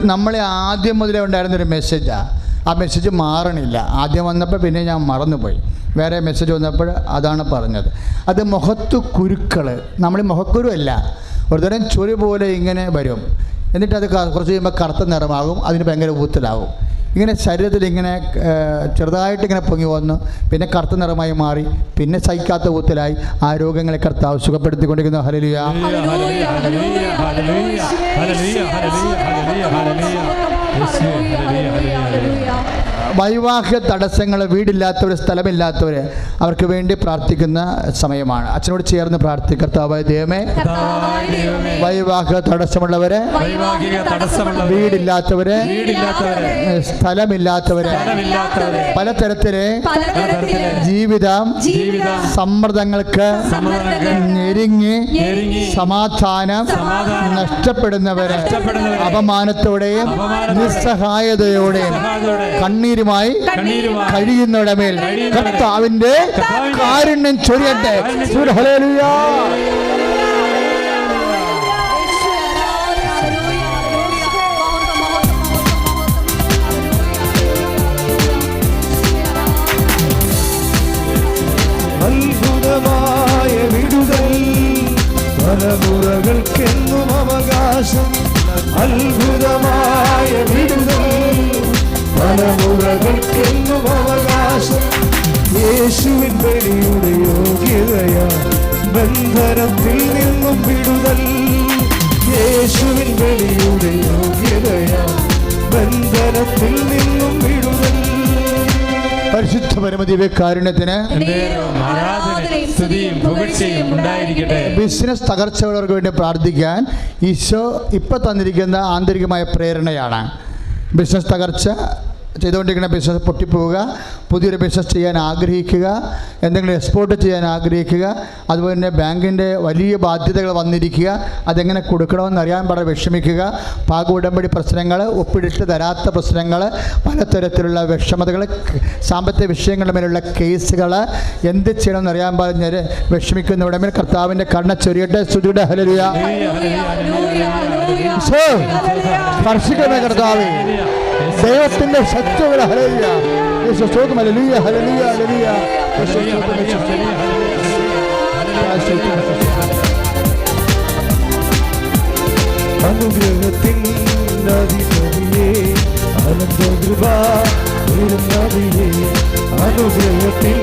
Speaker 1: നമ്മളെ ആദ്യം മുതലേ ഉണ്ടായിരുന്നൊരു മെസ്സേജാണ്. ആ മെസ്സേജ് മാറണില്ല. ആദ്യം വന്നപ്പോൾ പിന്നെ ഞാൻ മറന്നുപോയി. വേറെ മെസ്സേജ് വന്നപ്പോൾ അതാണ് പറഞ്ഞത്. അത് മുഖത്ത് കുരുക്കൾ, നമ്മൾ മുഖക്കുരു അല്ല, ഒരുതരം ചൊരി പോലെ ഇങ്ങനെ വരും. എന്നിട്ടത് കുറച്ച് കഴിയുമ്പോൾ കറുത്ത നിറമാകും, അതിന് ഭയങ്കര ഊത്തലാകും. ഇങ്ങനെ ശരീരത്തിൽ ഇങ്ങനെ ചെറുതായിട്ടിങ്ങനെ പൊങ്ങി വന്നു, പിന്നെ കറുത്ത നിറമായി മാറി, പിന്നെ സഹിക്കാത്ത ഊത്തലായി. ആ രോഗങ്ങളെ കർത്താവ് സുഖപ്പെടുത്തിക്കൊണ്ടിരിക്കുന്നു. ഹല്ലേലൂയ. വൈവാഹിക തടസ്സങ്ങൾ, വീടില്ലാത്തവർ, സ്ഥലമില്ലാത്തവർ, അവർക്ക് വേണ്ടി പ്രാർത്ഥിക്കുന്ന സമയമാണ്. അച്ഛനോട് ചേർന്ന് പ്രാർത്ഥിക്കുക. കർത്താവായ ദൈവമേ, വൈവാഹിക തടസ്സമുള്ളവരെ, വീടില്ലാത്തവരെ, സ്ഥലമില്ലാത്തവരെ, പലതരത്തിലെ ജീവിതം സമ്മർദ്ദങ്ങൾക്ക് ഞെരുങ്ങി സമാധാനം നഷ്ടപ്പെടുന്നവരെ, അപമാനത്തോടെയും നിസ്സഹായതയോടെയും കണ്ണീരുമായി കഴിയുന്നവരുടെ മേൽ കർത്താവിന്റെ കാരുണ്യം ചൊരിയട്ടെ. ഹല്ലേലൂയ.
Speaker 2: അത്ഭുതമായ തലമുറകൾക്കെന്നും അവകാശം, അത്ഭുതമായ വിടുതൽ. തലമുറകൾക്കെന്നും അവകാശം, യേശുവിൻ ബലിയുടെ യോഗ്യതയാ, ബന്ധനത്തിൽ നിന്നും വിടുതൽ. യേശുവിൻ ബലിയുടെ യോഗ്യതയാ, ബന്ധനത്തിൽ നിന്നും വിടുതൽ.
Speaker 1: പരിശുദ്ധ പരമദിവ്യകാരുണ്യത്തിന് ബിസിനസ് തകർച്ചയുള്ളവർക്ക് വേണ്ടി പ്രാർത്ഥിക്കാൻ ഈശോ ഇപ്പം തന്നിരിക്കുന്ന ആന്തരികമായ പ്രേരണയാണ്. ബിസിനസ് തകർച്ച ചെയ്തുകൊണ്ടിരിക്കുന്ന ബിസിനസ് പൊട്ടിപ്പോവുക, പുതിയൊരു ബിസിനസ് ചെയ്യാൻ ആഗ്രഹിക്കുക, എന്തെങ്കിലും എക്സ്പോർട്ട് ചെയ്യാൻ ആഗ്രഹിക്കുക, അതുപോലെ തന്നെ ബാങ്കിൻ്റെ വലിയ ബാധ്യതകൾ വന്നിരിക്കുക, അതെങ്ങനെ കൊടുക്കണമെന്ന് അറിയാൻ വളരെ വിഷമിക്കുക, പാക ഉടമ്പടി പ്രശ്നങ്ങൾ, ഒപ്പിടിട്ട് തരാത്ത പ്രശ്നങ്ങൾ, പലതരത്തിലുള്ള വിഷമതകൾ, സാമ്പത്തിക വിഷയങ്ങളുടെ മേലുള്ള കേസുകൾ, എന്ത് ചെയ്യണമെന്ന് അറിയാൻ പറഞ്ഞ് വിഷമിക്കുന്ന ഉടമയിൽ കർത്താവിൻ്റെ കരുണ ചൊരിയട്ടെ. സ്തുതിയുടെ ഹല്ലേലൂയ. സ്പർശിക്കണമേ കർത്താവേ, ദൈവത്തിന്റെ ശക്തിയുടെ ഹല്ലേലൂയ. യേശു സ്തോത്രം. ഹല്ലേലൂയ ഹല്ലേലൂയ ഹല്ലേലൂയ.
Speaker 2: അനുഗ്രഹത്തിൻ അധിപതിയേ, അനന്തകൃപ നദിയേ, അനുഗ്രഹത്തിൻ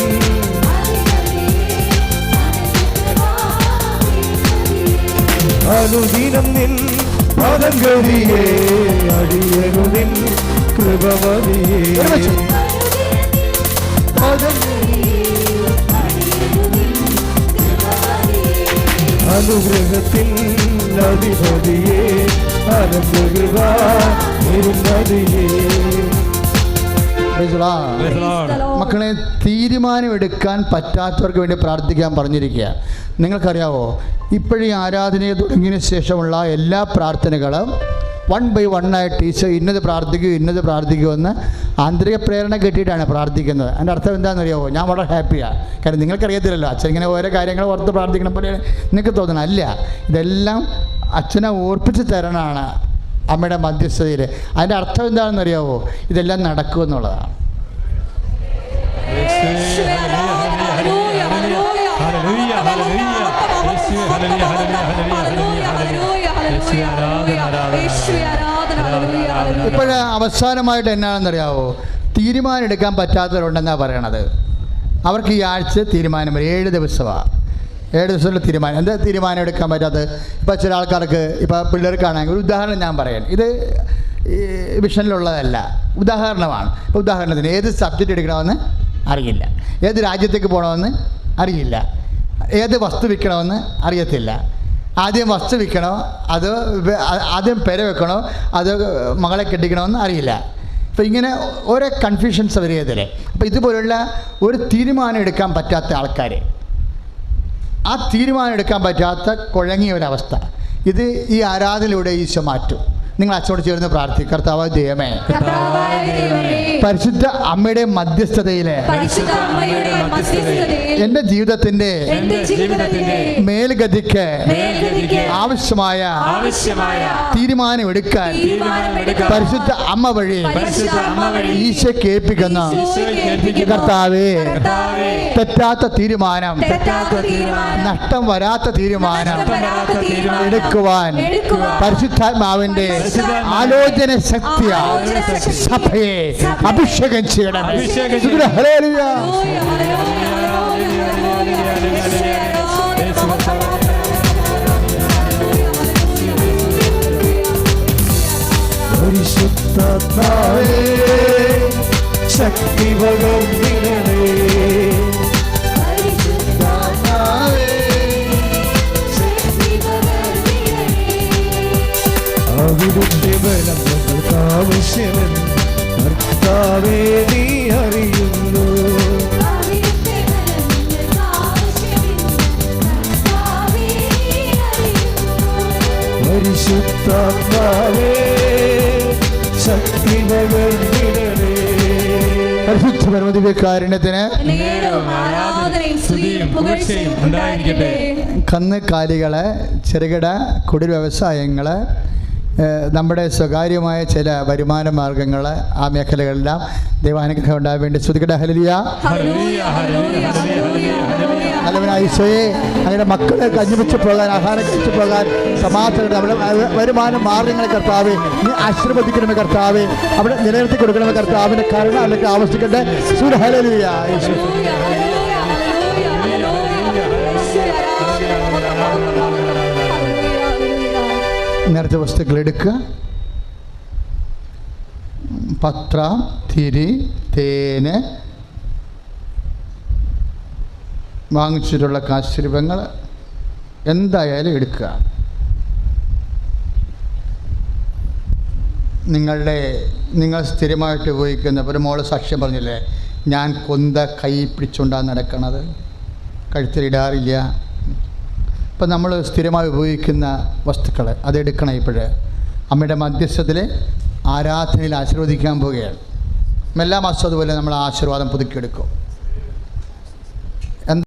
Speaker 2: അനുദിനം നിൻ പദംഗതിയേ, അടിയനു നിൻ കൃപമതിയേ. അനുഗ്രഹത്തിൻ അധിപതിയേ, അനന്തകൃപ നദിയേ.
Speaker 1: മക്കളെ, തീരുമാനമെടുക്കാൻ പറ്റാത്തവർക്ക് വേണ്ടി പ്രാർത്ഥിക്കാൻ പറഞ്ഞിരിക്കുക. നിങ്ങൾക്കറിയാവോ, ഇപ്പോഴീ ആരാധനയെ തുടങ്ങിയതിന് ശേഷമുള്ള എല്ലാ പ്രാർത്ഥനകളും 1 by 1 ആയിട്ട് ഈശോ ഇന്നത് പ്രാർത്ഥിക്കുമെന്ന് ആന്തരിക പ്രേരണ കിട്ടിയിട്ടാണ് പ്രാർത്ഥിക്കുന്നത്. അതിൻ്റെ അർത്ഥം എന്താണെന്നറിയാമോ? ഞാൻ വളരെ ഹാപ്പിയാണ്. കാരണം നിങ്ങൾക്കറിയത്തില്ലല്ലോ, അച്ഛൻ ഇങ്ങനെ ഓരോ കാര്യങ്ങൾ ഓർത്ത് പ്രാർത്ഥിക്കണം പോലെ നിങ്ങൾക്ക് തോന്നണം. അല്ല, ഇതെല്ലാം അച്ഛനെ ഓർപ്പിച്ച് തരണമാണ് അമ്മയുടെ മധ്യസ്ഥതയിൽ. അതിൻ്റെ അർത്ഥം എന്താണെന്നറിയാമോ? ഇതെല്ലാം നടക്കുമെന്നുള്ളതാണ്. ഇപ്പോഴ് അവസാനമായിട്ട് എന്നാണെന്നറിയാവോ? തീരുമാനം എടുക്കാൻ പറ്റാത്തവരുണ്ടെന്നാണ് പറയണത്. അവർക്ക് ഈ ആഴ്ച തീരുമാനം വരും. 7 ദിവസമാണ്. 7 ദിവസത്തിലുള്ള തീരുമാനം. എന്താ തീരുമാനം എടുക്കാൻ പറ്റാത്തത്? ഇപ്പോൾ ചില ആൾക്കാർക്ക്, ഇപ്പോൾ പിള്ളേർക്കാണെങ്കിൽ ഒരു ഉദാഹരണം ഞാൻ പറയാൻ, ഇത് വിഷനിലുള്ളതല്ല, ഉദാഹരണമാണ്. ഇപ്പോൾ ഉദാഹരണത്തിന് ഏത് സബ്ജക്റ്റ് എടുക്കണമെന്ന് അറിയില്ല, ഏത് രാജ്യത്തേക്ക് പോകണമെന്ന് അറിയില്ല, ഏത് വസ്തു വിൽക്കണമെന്ന് അറിയത്തില്ല. ആദ്യം വസ്തു വിൽക്കണോ, അത് ആദ്യം പെര വെക്കണോ, അത് മകളെ കെട്ടിക്കണമെന്ന് അറിയില്ല. അപ്പോൾ ഇങ്ങനെ ഓരോ കൺഫ്യൂഷൻസ് വരികയതില്ലേ. അപ്പോൾ ഇതുപോലുള്ള ഒരു തീരുമാനം എടുക്കാൻ പറ്റാത്ത ആൾക്കാർ, ആ തീരുമാനം എടുക്കാൻ പറ്റാത്ത കുഴങ്ങിയ ഒരവസ്ഥ, ഇത് ഈ ആരാധനയിലൂടെ ഈശോ മാറ്റും. നിങ്ങൾ അച്ഛനോട് ചേർന്ന് പ്രാർത്ഥിക്കും. കർത്താവായ ദൈവമേ, പരിശുദ്ധ അമ്മയുടെ മധ്യസ്ഥതയിലെ എൻ്റെ ജീവിതത്തിന്റെ മേൽഗതിക്ക് ആവശ്യമായ തീരുമാനമെടുക്കാൻ പരിശുദ്ധ അമ്മ വഴി ഈശോ കേൾപ്പിക്കുന്ന കർത്താവേ, തെറ്റാത്ത തീരുമാനം, നഷ്ടം വരാത്ത തീരുമാനം എടുക്കുവാൻ പരിശുദ്ധാത്മാവിന്റെ ആലോചന ശക്തിയാ സഭയെ അഭിഷേകം ചെയ്യണം. ഹല്ലേലൂയ.
Speaker 2: പരിശുദ്ധാത്മാവേ, ശക്തി പകർന്നിടണേ. അവിടുത്തെ ബലം ഞങ്ങൾക്ക് ആവശ്യമെന്ന് കർത്താവേ നീ അറിയുന്നു. പരിശുദ്ധാത്മാവേ, ശക്തി പകർന്നിടണേ.
Speaker 1: പരിശുദ്ധ പരമദിവ്യകാരുണ്യത്തിന് കന്നുകാലികള്, ചെറുകിട കുടിൽ വ്യവസായങ്ങള്, നമ്മുടെ സ്വകാര്യമായ ചില വരുമാന മാർഗങ്ങൾ, ആ മേഖലകളെല്ലാം ദൈവാനുഗ്രഹം ഉണ്ടാകാൻ വേണ്ടി സ്തുതിക്കട്ടെ. ഹല്ലേലൂയ. ഈശോയെ അങ്ങനെ മക്കളെ കഞ്ഞിമിച്ച് പോകാൻ, ആഹാരം കഴിച്ചു പോകാൻ, സമാധാനം അവിടെ വരുമാനം മാർഗങ്ങളെ കർത്താവെ നീ ആശീർവദിക്കണമേ കർത്താവെ, അവിടെ നിലനിർത്തി കൊടുക്കണമേ കർത്താവിൻ്റെ കരുണ അല്ലെങ്കിൽ ആവശ്യിക്കട്ടെ. ഹല്ലേലൂയ. യേശു നേരത്തെ വസ്തുക്കൾ എടുക്കുക. പത്രം, തിരി, തേന്, വാങ്ങിച്ചിട്ടുള്ള കാശുരൂപങ്ങൾ എന്തായാലും എടുക്കുക. നിങ്ങൾ സ്ഥിരമായിട്ട് ഉപയോഗിക്കുന്ന ഒരു മോള് സാക്ഷ്യം പറഞ്ഞില്ലേ, ഞാൻ കൊന്ത കൈ പിടിച്ചുകൊണ്ടാണ് നടക്കണത്, കഴുത്തിലിടാറില്ല. ഇപ്പം നമ്മൾ സ്ഥിരമായി ഉപയോഗിക്കുന്ന വസ്തുക്കൾ അതെടുക്കണം. ഇപ്പോഴ് അമ്മയുടെ മധ്യസ്ഥത്തിൽ ആരാധനയിൽ ആശീർവദിക്കാൻ പോവുകയാണ്. എല്ലാ മാസവും അതുപോലെ നമ്മൾ ആശീർവാദം പുതുക്കിയെടുക്കും.